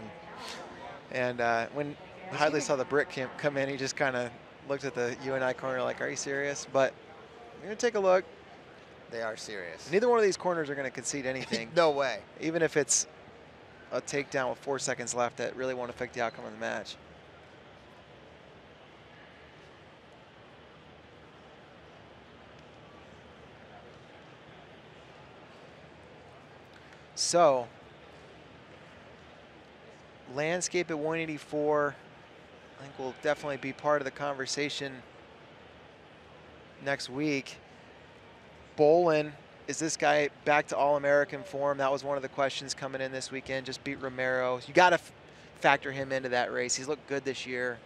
And when Hidley saw the brick come in, he just kind of looked at the UNI corner like, are you serious? But we're going to take a look. They are serious. Neither one of these corners are going to concede anything. No way. Even if it's a takedown with 4 seconds left, that really won't affect the outcome of the match. So, landscape at 184, I think will definitely be part of the conversation next week. Bolin, is this guy back to All-American form? That was one of the questions coming in this weekend. Just beat Romero. You got to factor him into that race. He's looked good this year.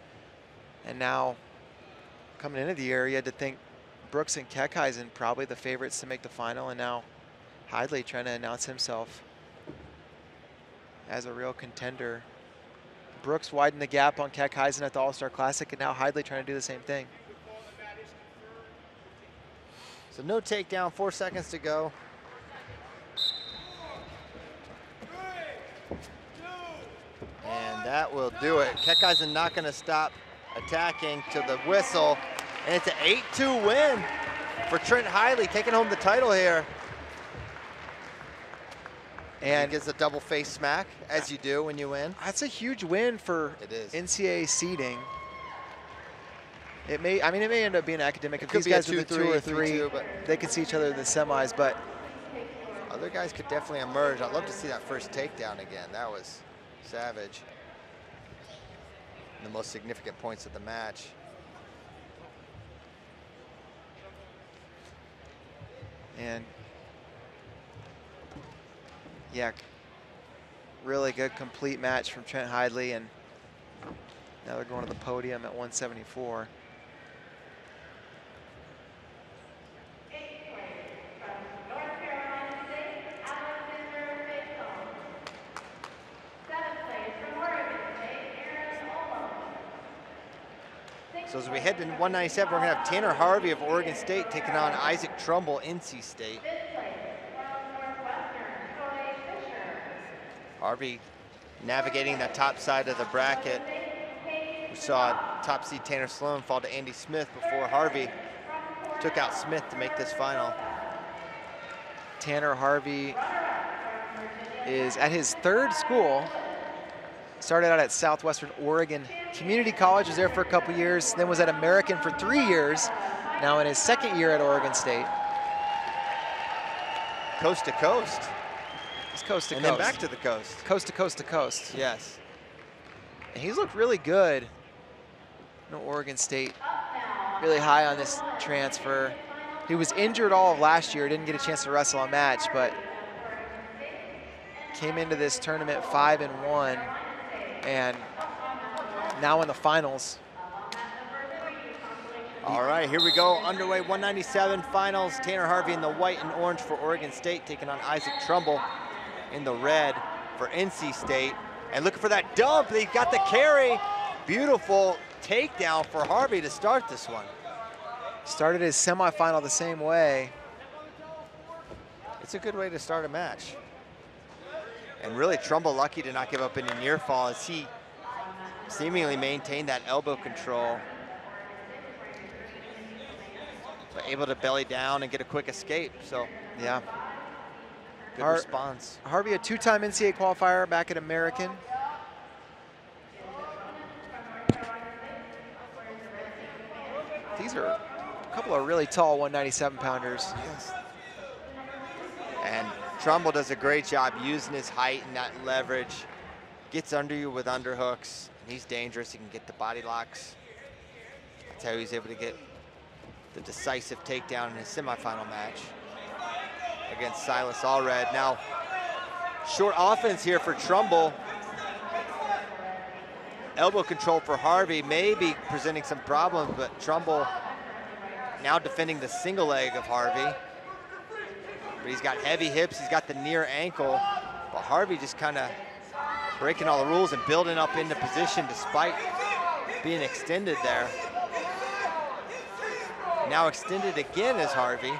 And now, coming into the year, you had to think Brooks and Keckeisen probably the favorites to make the final, and now Hidley trying to announce himself as a real contender. Brooks widened the gap on Keckeisen at the All-Star Classic, and now Hidley trying to do the same thing. So no takedown, 4 seconds to go. And that will do it. Keckeisen not going to stop attacking to the whistle. And it's an 8-2 win for Trent Hidley, taking home the title here. And he gets a double face smack, as you do when you win. That's a huge win for NCAA seeding. It may end up being academic. If these guys are the 2 or 3, but they could see each other in the semis, but other guys could definitely emerge. I'd love to see that first takedown again. That was savage. The most significant points of the match. And yeah, really good complete match from Trent Hidley, and now they're going to the podium at 174. So as we head to 197, we're going to have Tanner Harvey of Oregon State taking on Isaac Trumbull, NC State. Harvey navigating the top side of the bracket. We saw top seed Tanner Sloan fall to Andy Smith before Harvey took out Smith to make this final. Tanner Harvey is at his third school. Started out at Southwestern Oregon Community College, was there for a couple years, then was at American for 3 years, now in his second year at Oregon State. Coast to coast. He's coast to coast. And then back to the coast. Coast to coast to coast. Yes. And he's looked really good. No, Oregon State really high on this transfer. He was injured all of last year, didn't get a chance to wrestle a match, but came into this tournament 5-1, and now in the finals. All right, here we go. Underway 197 finals. Tanner Harvey in the white and orange for Oregon State, taking on Isaac Trumbull in the red for NC State. And looking for that dump. They got the carry. Beautiful takedown for Harvey to start this one. Started his semifinal the same way. It's a good way to start a match. And really, Trumbull lucky to not give up any near fall as he seemingly maintained that elbow control. But able to belly down and get a quick escape, so. Yeah. Good response. Harvey, a 2-time NCAA qualifier back at American. These are a couple of really tall 197-pounders. Yes. And Trumbull does a great job using his height and that leverage. Gets under you with underhooks. And he's dangerous. He can get the body locks. That's how he's able to get the decisive takedown in his semifinal match against Silas Allred. Now, short offense here for Trumbull. Elbow control for Harvey may be presenting some problems, but Trumbull now defending the single leg of Harvey. But he's got heavy hips, he's got the near ankle, but Harvey just kind of breaking all the rules and building up into position despite being extended there. Now extended again is Harvey.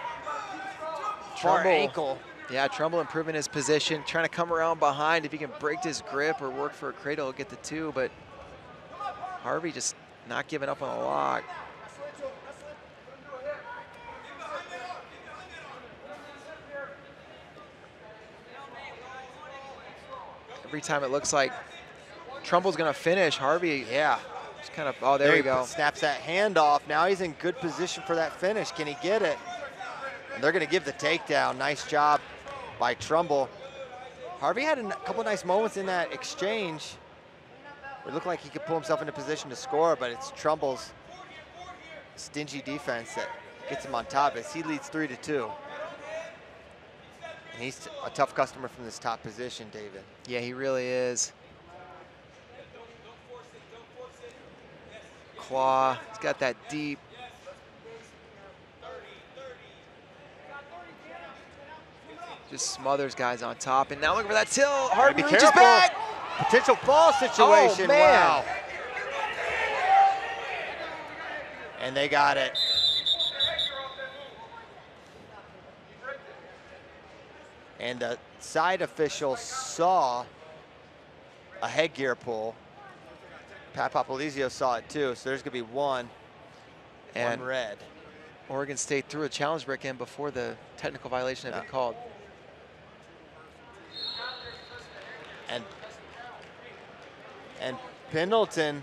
Far ankle. Yeah, Trumbull improving his position, trying to come around behind. If he can break his grip or work for a cradle, he'll get the 2, but Harvey just not giving up on the lock. Every time it looks like Trumbull's gonna finish, Harvey, yeah, just kind of, oh, there you go. Snaps that hand off. Now he's in good position for that finish. Can he get it? And they're gonna give the takedown. Nice job by Trumbull. Harvey had a couple nice moments in that exchange. It looked like he could pull himself into position to score, but it's Trumbull's stingy defense that gets him on top as he leads 3-2. And he's a tough customer from this top position, David. Yeah, he really is. Claw, he's got that deep. Just smothers guys on top. And now look for that tilt. Harvey reaches back. Potential fall situation, oh, man. Wow. And they got it. And the side official saw a headgear pull. Pat Popolizio saw it too, so there's gonna be one red. Oregon State threw a challenge break in before the technical violation had been called. And Pendleton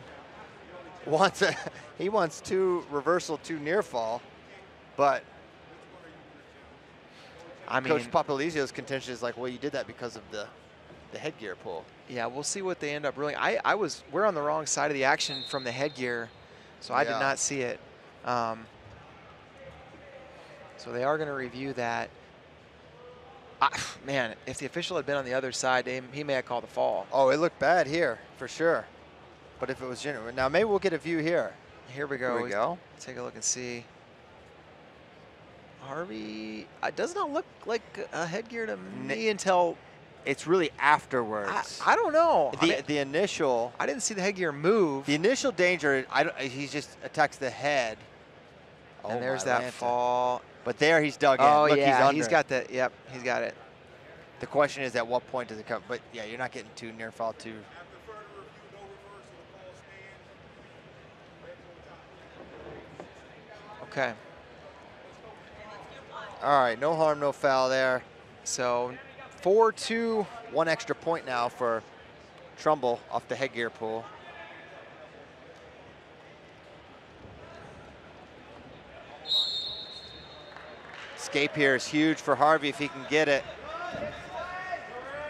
wants he wants 2 reversal, 2 near fall, but I mean, Coach Popolizio's contention is like, well, you did that because of the headgear pull. Yeah, we'll see what they end up ruling. We're on the wrong side of the action from the headgear, so I did not see it. So they are going to review that. Man, if the official had been on the other side, he may have called the fall. Oh, it looked bad here, for sure. But if it was genuine. Now, maybe we'll get a view here. Here we go. Here we go. Take a look and see. Harvey, it does not look like a headgear to me until... It's really afterwards. I don't know. The initial... I didn't see the headgear move. The initial danger, he just attacks the head. And there's that fall. But there he's dug in. Oh, Look, yeah, he's got the, yep, he's got it. The question is, at what point does it come? But yeah, you're not getting 2 near fall, 2. Okay. All right, no harm, no foul there. So 4-2. 1 extra point now for Trumbull off the headgear pull. Escape here is huge for Harvey if he can get it.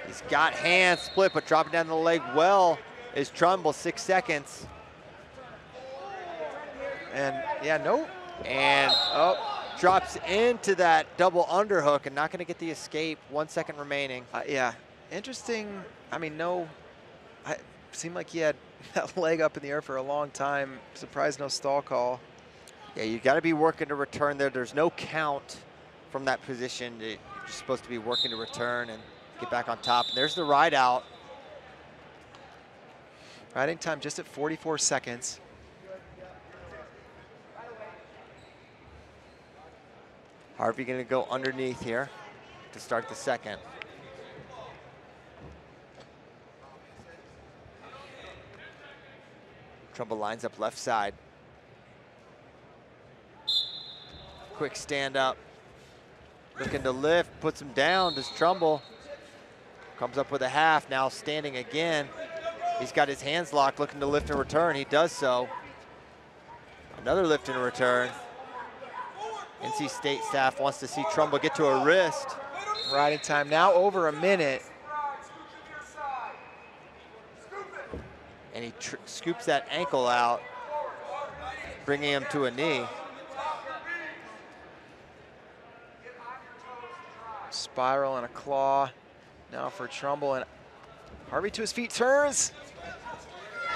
He's got hands split, but dropping down the leg well is Trumbull, 6 seconds. And yeah, no. And drops into that double underhook and not gonna get the escape, 1 second remaining. Yeah, Interesting. I mean, seemed like he had that leg up in the air for a long time. Surprised no stall call. Yeah, you got to be working to return there. There's no count from that position. You're just supposed to be working to return and get back on top. And there's the ride out. Riding time just at 44 seconds. Harvey going to go underneath here to start the second. Trumbull lines up left side. Quick stand up. Looking to lift, puts him down, does Trumbull. Comes up with a half, now standing again. He's got his hands locked, looking to lift and return. He does so. Another lift and return. NC State staff wants to see Trumbull get to a wrist. Riding time now over a minute. And he scoops that ankle out, bringing him to a knee. Spiral and a claw now for Trumbull, and Harvey to his feet turns.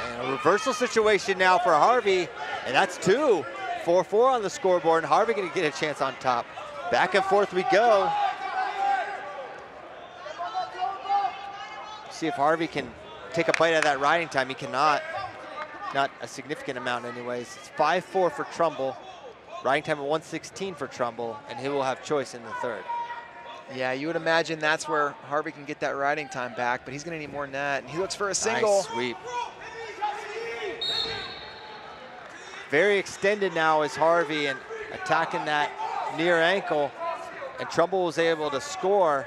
And a reversal situation now for Harvey, and that's two. 4-4 on the scoreboard, and Harvey gonna get a chance on top. Back and forth we go. See if Harvey can take a bite out of that riding time. He cannot, not a significant amount anyways. It's 5-4 for Trumbull. Riding time at 1:16 for Trumbull, and he will have choice in the third. Yeah, you would imagine that's where Harvey can get that riding time back, but he's gonna need more than that. And he looks for a single. Nice sweep. Very extended now is Harvey and attacking that near ankle, and Trumbull was able to score.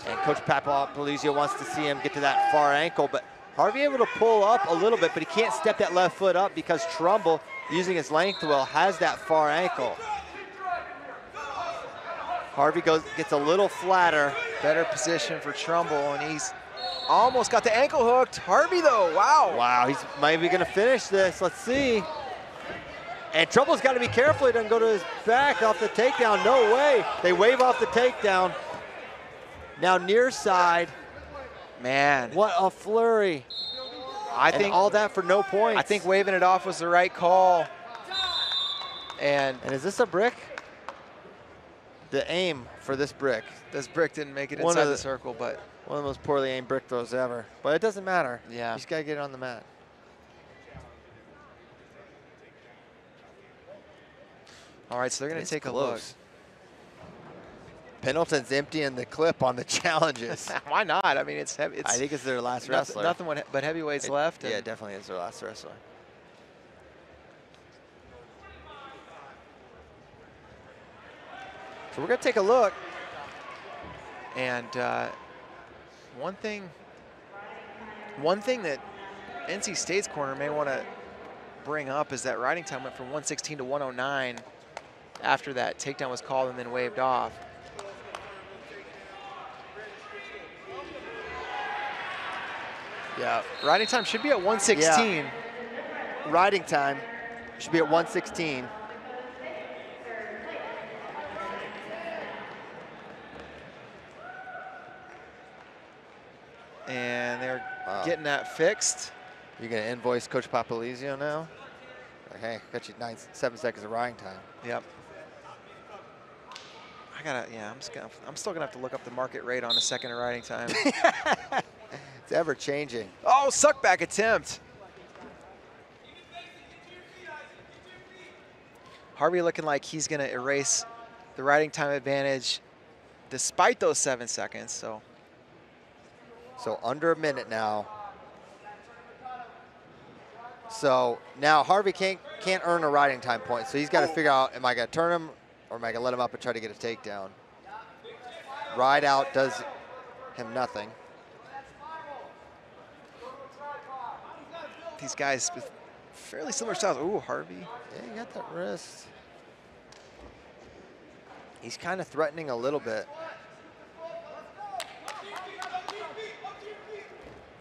And Coach Papalizio wants to see him get to that far ankle, but Harvey able to pull up a little bit, but he can't step that left foot up because Trumbull, using his length well, has that far ankle. Harvey gets a little flatter. Better position for Trumbull, and he's almost got the ankle hooked. Harvey though, wow. Wow, he's maybe gonna finish this, let's see. And Trumbull's gotta be careful, he doesn't go to his back off the takedown, no way. They wave off the takedown. Now near side. Man. What a flurry. I think all that for no points. I think waving it off was the right call. And is this a brick? The aim for this brick. This brick didn't make it inside the circle, but one of the most poorly aimed brick throws ever. But it doesn't matter. Yeah. You just gotta get it on the mat. All right, so they're gonna take a look. Pendleton's emptying the clip on the challenges. Why not? I mean, it's heavy. I think it's their last wrestler. Nothing but heavyweights left. Yeah, it definitely is their last wrestler. So we're gonna take a look. And one thing that NC State's corner may want to bring up is that riding time went from 1:16 to 1:09 after that takedown was called and then waved off. Yeah, riding time should be at 1:16. Yeah. Riding time should be at 1:16. And they're getting that fixed. You're gonna invoice Coach Papalizio now? Like, hey, got you 7 seconds of riding time. Yep. I'm still gonna have to look up the market rate on a second of riding time. It's ever changing. Oh, suck back attempt. Harvey looking like he's gonna erase the riding time advantage despite those 7 seconds, so. So under a minute now. So now Harvey can't earn a riding time point. So he's got to figure out, am I going to turn him or am I going to let him up and try to get a takedown? Ride out does him nothing. These guys with fairly similar styles. Ooh, Harvey. Yeah, he got that wrist. He's kind of threatening a little bit.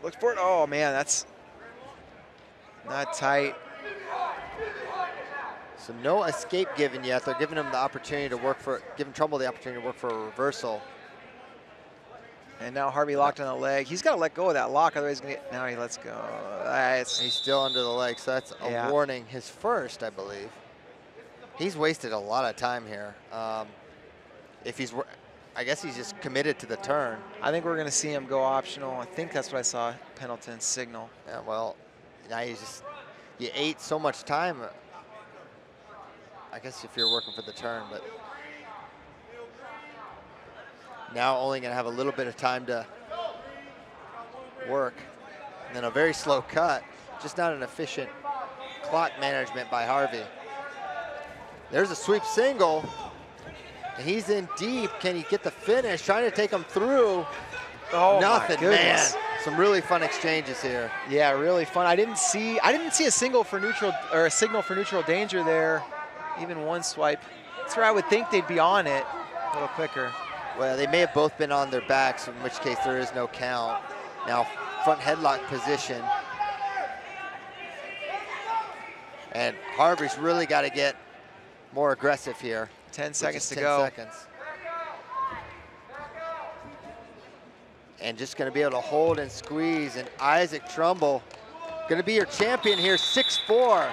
Look for it. Oh, man, that's not tight. So no escape given yet. They're giving him the opportunity to work for, giving Trumbull the opportunity to work for a reversal. And now Harvey locked on the leg. He's got to let go of that lock, otherwise he's going to get, now he lets go. He's still under the leg, so that's a warning. His first, I believe. He's wasted a lot of time here. If he's, I guess he's just committed to the turn. I think we're going to see him go optional. I think that's what I saw Pendleton signal. Yeah, well, now you ate so much time. I guess if you're working for the turn, but now only going to have a little bit of time to work. And then a very slow cut, just not an efficient clock management by Harvey. There's a sweep single, and he's in deep. Can he get the finish? Trying to take him through. Oh, nothing, my goodness. man. Some really fun exchanges here. Yeah, really fun. I didn't see a single for neutral, or a signal for neutral danger there. Even one swipe. That's where I would think they'd be on it a little quicker. Well, they may have both been on their backs, in which case there is no count. Now, front headlock position. And Harvey's really got to get more aggressive here. 10 seconds to 10 go. seconds. And just going to be able to hold and squeeze. And Isaac Trumbull going to be your champion here, 6'4",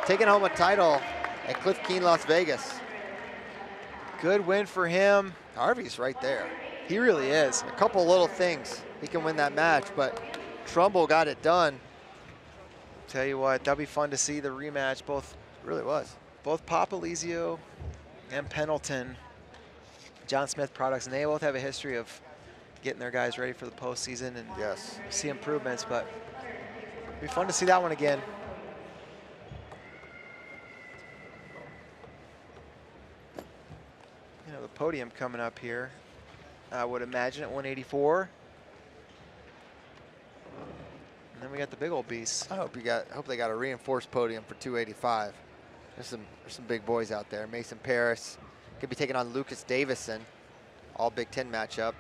taking home a title at Cliff Keen, Las Vegas. Good win for him. Harvey's right there. He really is. A couple little things. He can win that match, but Trumbull got it done. Tell you what, that'll be fun to see the rematch. Both really was. Both Papalizio and Pendleton, John Smith products, and they both have a history of getting their guys ready for the postseason and see improvements, but it'll be fun to see that one again. You know, the podium coming up here, I would imagine at 184. And then we got the big old beasts. I hope they got a reinforced podium for 285. There's some big boys out there. Mason Paris could be taking on Lucas Davison, all Big Ten matchup.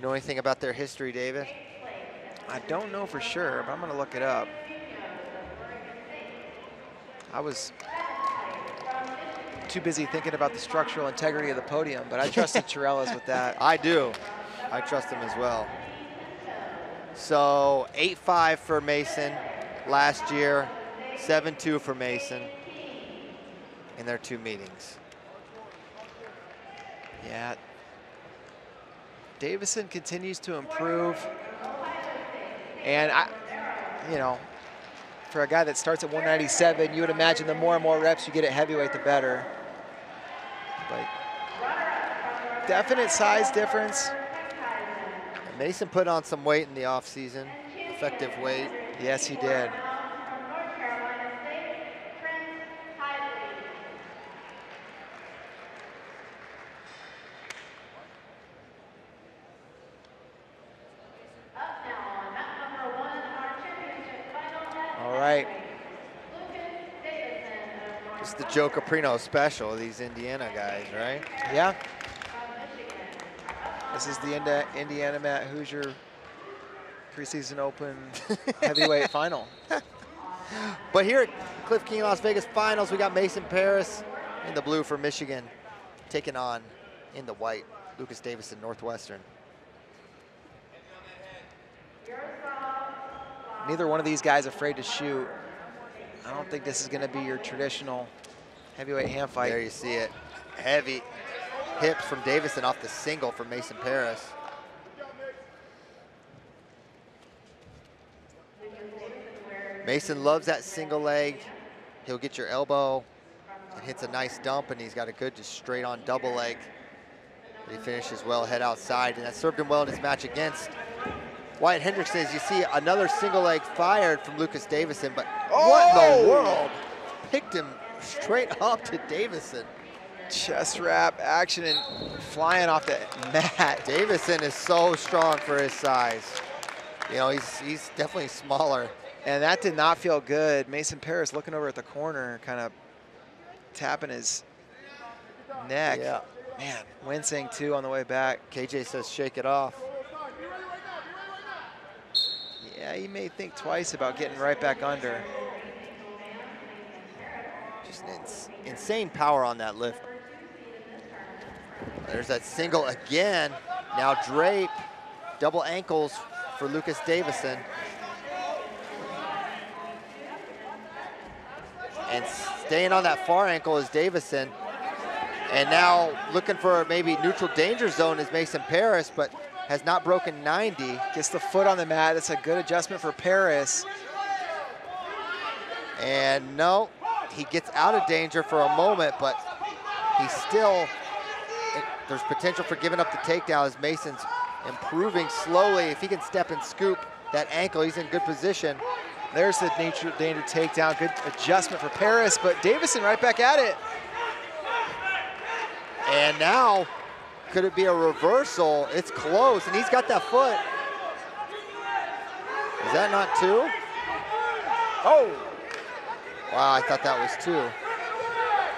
Know anything about their history, David? I don't know for sure, but I'm going to look it up. I was too busy thinking about the structural integrity of the podium, but I trusted Chirella's with that. I do. I trust him as well. So 8-5 for Mason last year, 7-2 for Mason in their 2 meetings. Yeah. Davison continues to improve. And you know, for a guy that starts at 197, you would imagine the more and more reps you get at heavyweight, the better. But definite size difference. Mason put on some weight in the offseason, effective weight. Yes, he did. All right. This is the Joe Caprino special, these Indiana guys, right? Yeah. This is the Indiana Matt Hoosier preseason open heavyweight final. But here at Cliff Keen Las Vegas finals, we got Mason Paris in the blue for Michigan, taking on in the white Lucas Davison, Northwestern. Neither one of these guys afraid to shoot. I don't think this is going to be your traditional heavyweight hand fight. There you see it. Heavy hips from Davison off the single from Mason Paris. Mason loves that single leg. He'll get your elbow and hits a nice dump, and he's got a good just straight on double leg. But he finishes well, head outside, and that served him well in his match against Wyatt Hendrickson. As you see, another single leg fired from Lucas Davison, but what in the world? Picked him straight up to Davison. Chest wrap action and flying off the mat. Davison is so strong for his size. You know, he's definitely smaller. And that did not feel good. Mason Paris looking over at the corner, kind of tapping his neck. Yeah. Man, wincing too on the way back. KJ says shake it off. Yeah, he may think twice about getting right back under. Just insane power on that lift. There's that single again. Now drape, double ankles for Lucas Davison. And staying on that far ankle is Davison. And now looking for maybe neutral danger zone is Mason Paris, but has not broken 90. Gets the foot on the mat. That's a good adjustment for Paris. And no, he gets out of danger for a moment, but he's still, there's potential for giving up the takedown as Mason's improving slowly. If he can step and scoop that ankle, he's in good position. There's the danger takedown. Good adjustment for Paris, but Davison right back at it. And now, could it be a reversal? It's close, and he's got that foot. Is that not two? Oh! Wow, I thought that was two.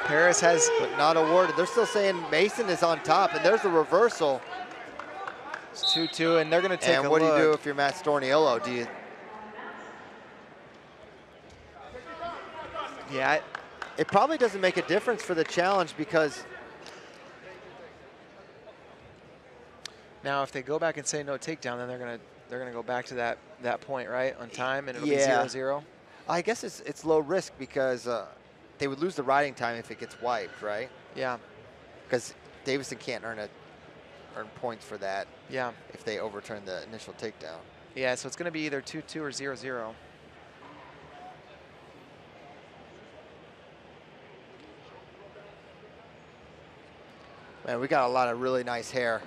Paris has... But not awarded. They're still saying Mason is on top, and there's a reversal. It's 2-2, and they're going to take a look. And what do you do if you're Matt Storniolo? Do you... Yeah. It probably doesn't make a difference for the challenge because... Now, if they go back and say no takedown, then they're gonna go back to that point, right, on time, and it'll be 0-0. I guess it's low risk because they would lose the riding time if it gets wiped, right? Yeah. Because Davison can't earn points for that. Yeah. If they overturn the initial takedown. Yeah. So it's gonna be either 2-2 or 0-0. Man, we got a lot of really nice hair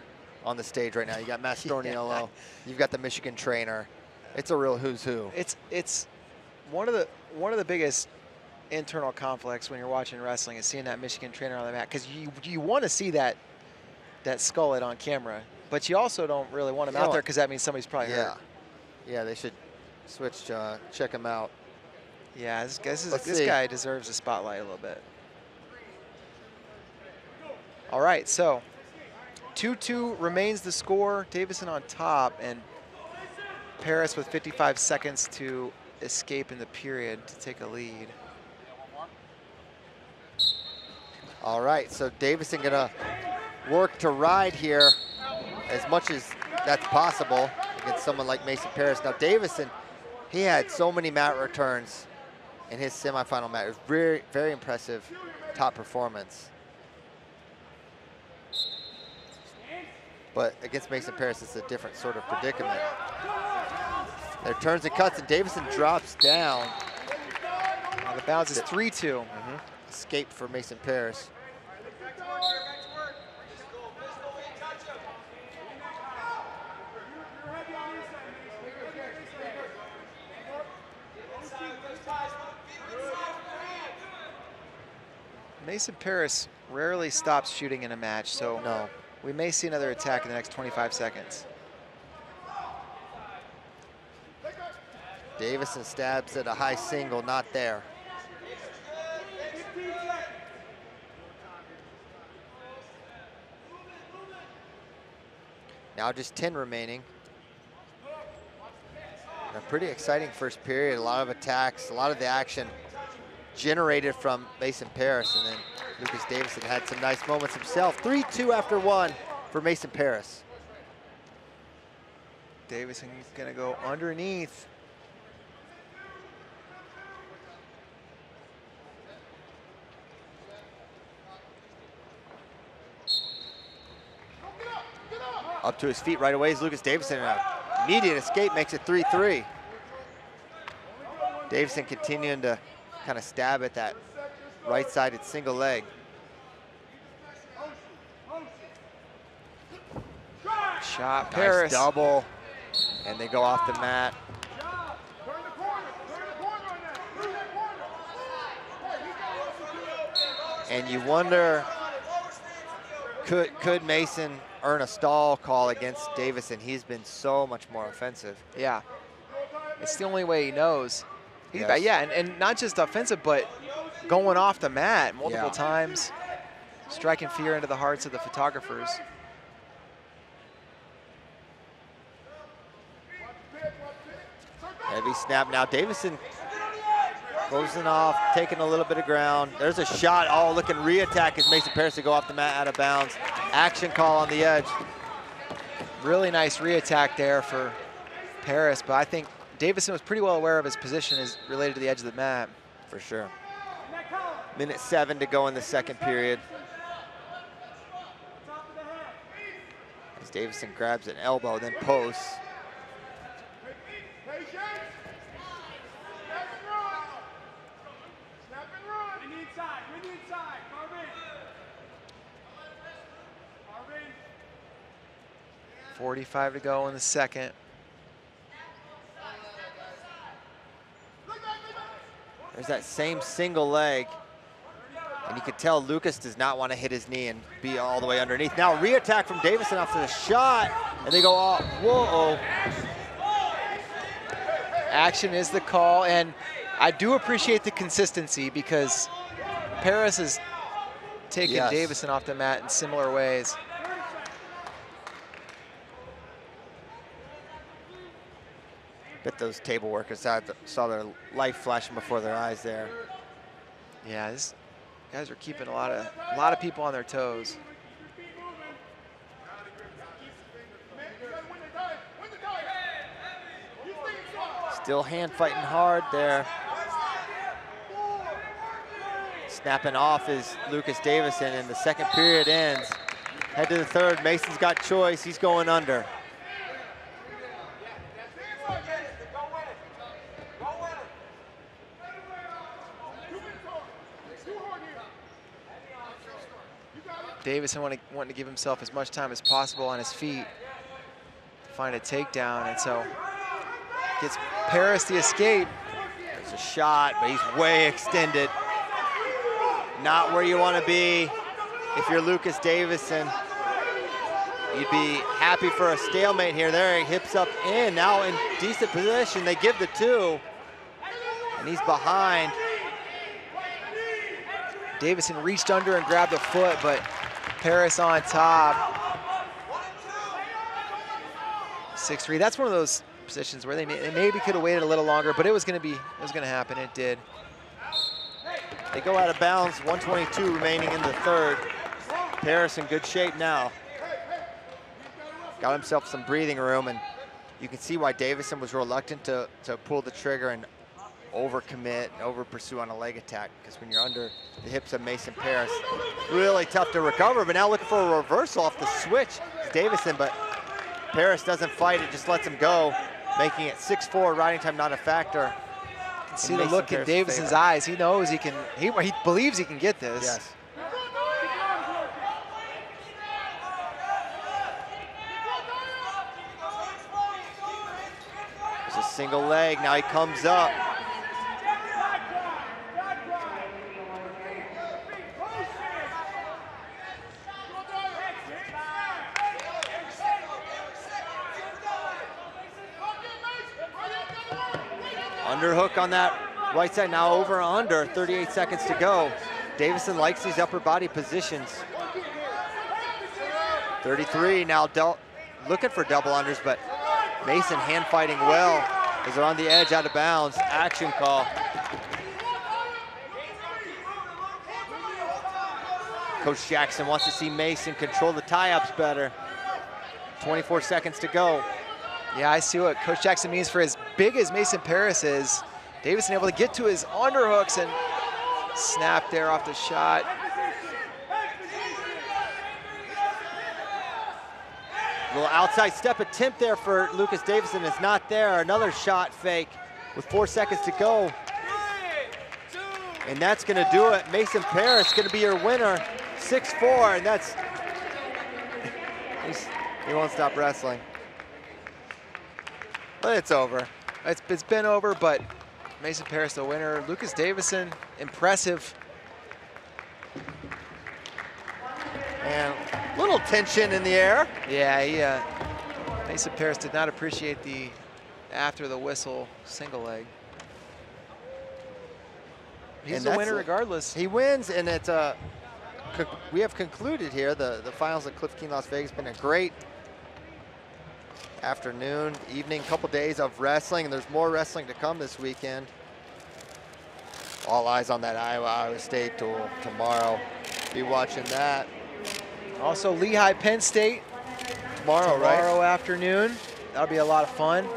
on the stage right now. You got Matt Storniolo, yeah. You've got the Michigan trainer. It's a real who's who. It's one of the biggest internal conflicts when you're watching wrestling is seeing that Michigan trainer on the mat, because you want to see that skullet on camera, but you also don't really want him out there because that means somebody's probably hurt. Yeah, they should switch check him out. Yeah, this guy deserves a spotlight a little bit. All right, so 2-2 remains the score. Davison on top, and Paris with 55 seconds to escape in the period to take a lead. All right, so Davison gonna work to ride here as much as that's possible against someone like Mason Paris. Now Davison, he had so many mat returns in his semifinal match. It was very, very impressive top performance. But against Mason Paris, it's a different sort of predicament. There are turns and cuts, and Davison drops down. Now the bounce is 3-2. Escape for Mason Paris. Mason Paris rarely stops shooting in a match, so no. We may see another attack in the next 25 seconds. Davison stabs at a high single, not there. Now just 10 remaining. A pretty exciting first period, a lot of attacks, a lot of the action generated from Mason Paris, and then Lucas Davison had some nice moments himself. 3-2 after one for Mason Paris. Davison is gonna go underneath. Up to his feet right away is Lucas Davison. An immediate escape makes it 3-3. Davison continuing to kind of stab at that right-sided single leg. Shot, Paris. Nice double, and they go off the mat. And you wonder, could Mason earn a stall call against Davison? He's been so much more offensive. Yeah, it's the only way he knows. Yes. Yeah, and not just offensive, but going off the mat multiple times, striking fear into the hearts of the photographers. Heavy snap now. Davison closing off, taking a little bit of ground. There's a shot. Oh, looking re-attack as Mason Paris to go off the mat out of bounds. Action call on the edge. Really nice re-attack there for Paris, but I think Davison was pretty well aware of his position as related to the edge of the mat. For sure. Minute 7 to go in the second period. As Davison grabs an elbow, then posts. Win the inside, Marvin. 45 to go in the second. There's that same single leg. And you could tell Lucas does not want to hit his knee and be all the way underneath. Now re-attack from Davison after the shot. And they go, oh, whoa. Action is the call, and I do appreciate the consistency because Paris has taken Davison off the mat in similar ways. Bet those table workers saw their life flashing before their eyes there. Yeah, these guys are keeping a lot of people on their toes. Still hand fighting hard there. Snapping off is Lucas Davison, and the second period ends. Head to the third. Mason's got choice. He's going under. Davison wanting to give himself as much time as possible on his feet to find a takedown, and so gets Paris the escape. There's a shot, but he's way extended. Not where you want to be if you're Lucas Davison. You'd be happy for a stalemate here. There, he hips up in, now in decent position. They give the 2, and he's behind. Davison reached under and grabbed the foot, but Paris on top. 6-3. That's one of those positions where they maybe could have waited a little longer, but it was going to happen. It did. They go out of bounds. 1:22 remaining in the third. Paris in good shape now. Got himself some breathing room, and you can see why Davison was reluctant to pull the trigger and overcommit, over-pursue on a leg attack, because when you're under the hips of Mason Paris, really tough to recover. But now looking for a reversal off the switch to Davison, but Paris doesn't fight it, just lets him go, making it 6-4, riding time not a factor. See the look in Davison's eyes. He knows he can, he believes he can get this. Yes. There's a single leg, now he comes up. Underhook on that right side, now over under, 38 seconds to go. Davison likes these upper body positions. 33 now, looking for double unders, but Mason hand fighting well as they're on the edge, out of bounds. Action call. Coach Jackson wants to see Mason control the tie-ups better. 24 seconds to go. Yeah, I see what Coach Jackson means. For as big as Mason Paris is, Davison able to get to his underhooks and snap there off the shot. Little outside step attempt there for Lucas Davison is not there. Another shot fake with 4 seconds to go. And that's gonna do it. Mason Paris gonna be your winner, 6-4, and that's, he won't stop wrestling. But it's over. It's been over, but Mason Paris the winner. Lucas Davison, impressive. And a little tension in the air. Yeah, Mason Paris did not appreciate the after the whistle single leg. He's the winner regardless. He wins, and it's we have concluded here the finals at Cliff Keen Las Vegas. Been a great afternoon, evening, couple days of wrestling, and there's more wrestling to come this weekend. All eyes on that Iowa State duel tomorrow. Be watching that. Also Lehigh, Penn State, tomorrow, right? Tomorrow afternoon. That'll be a lot of fun.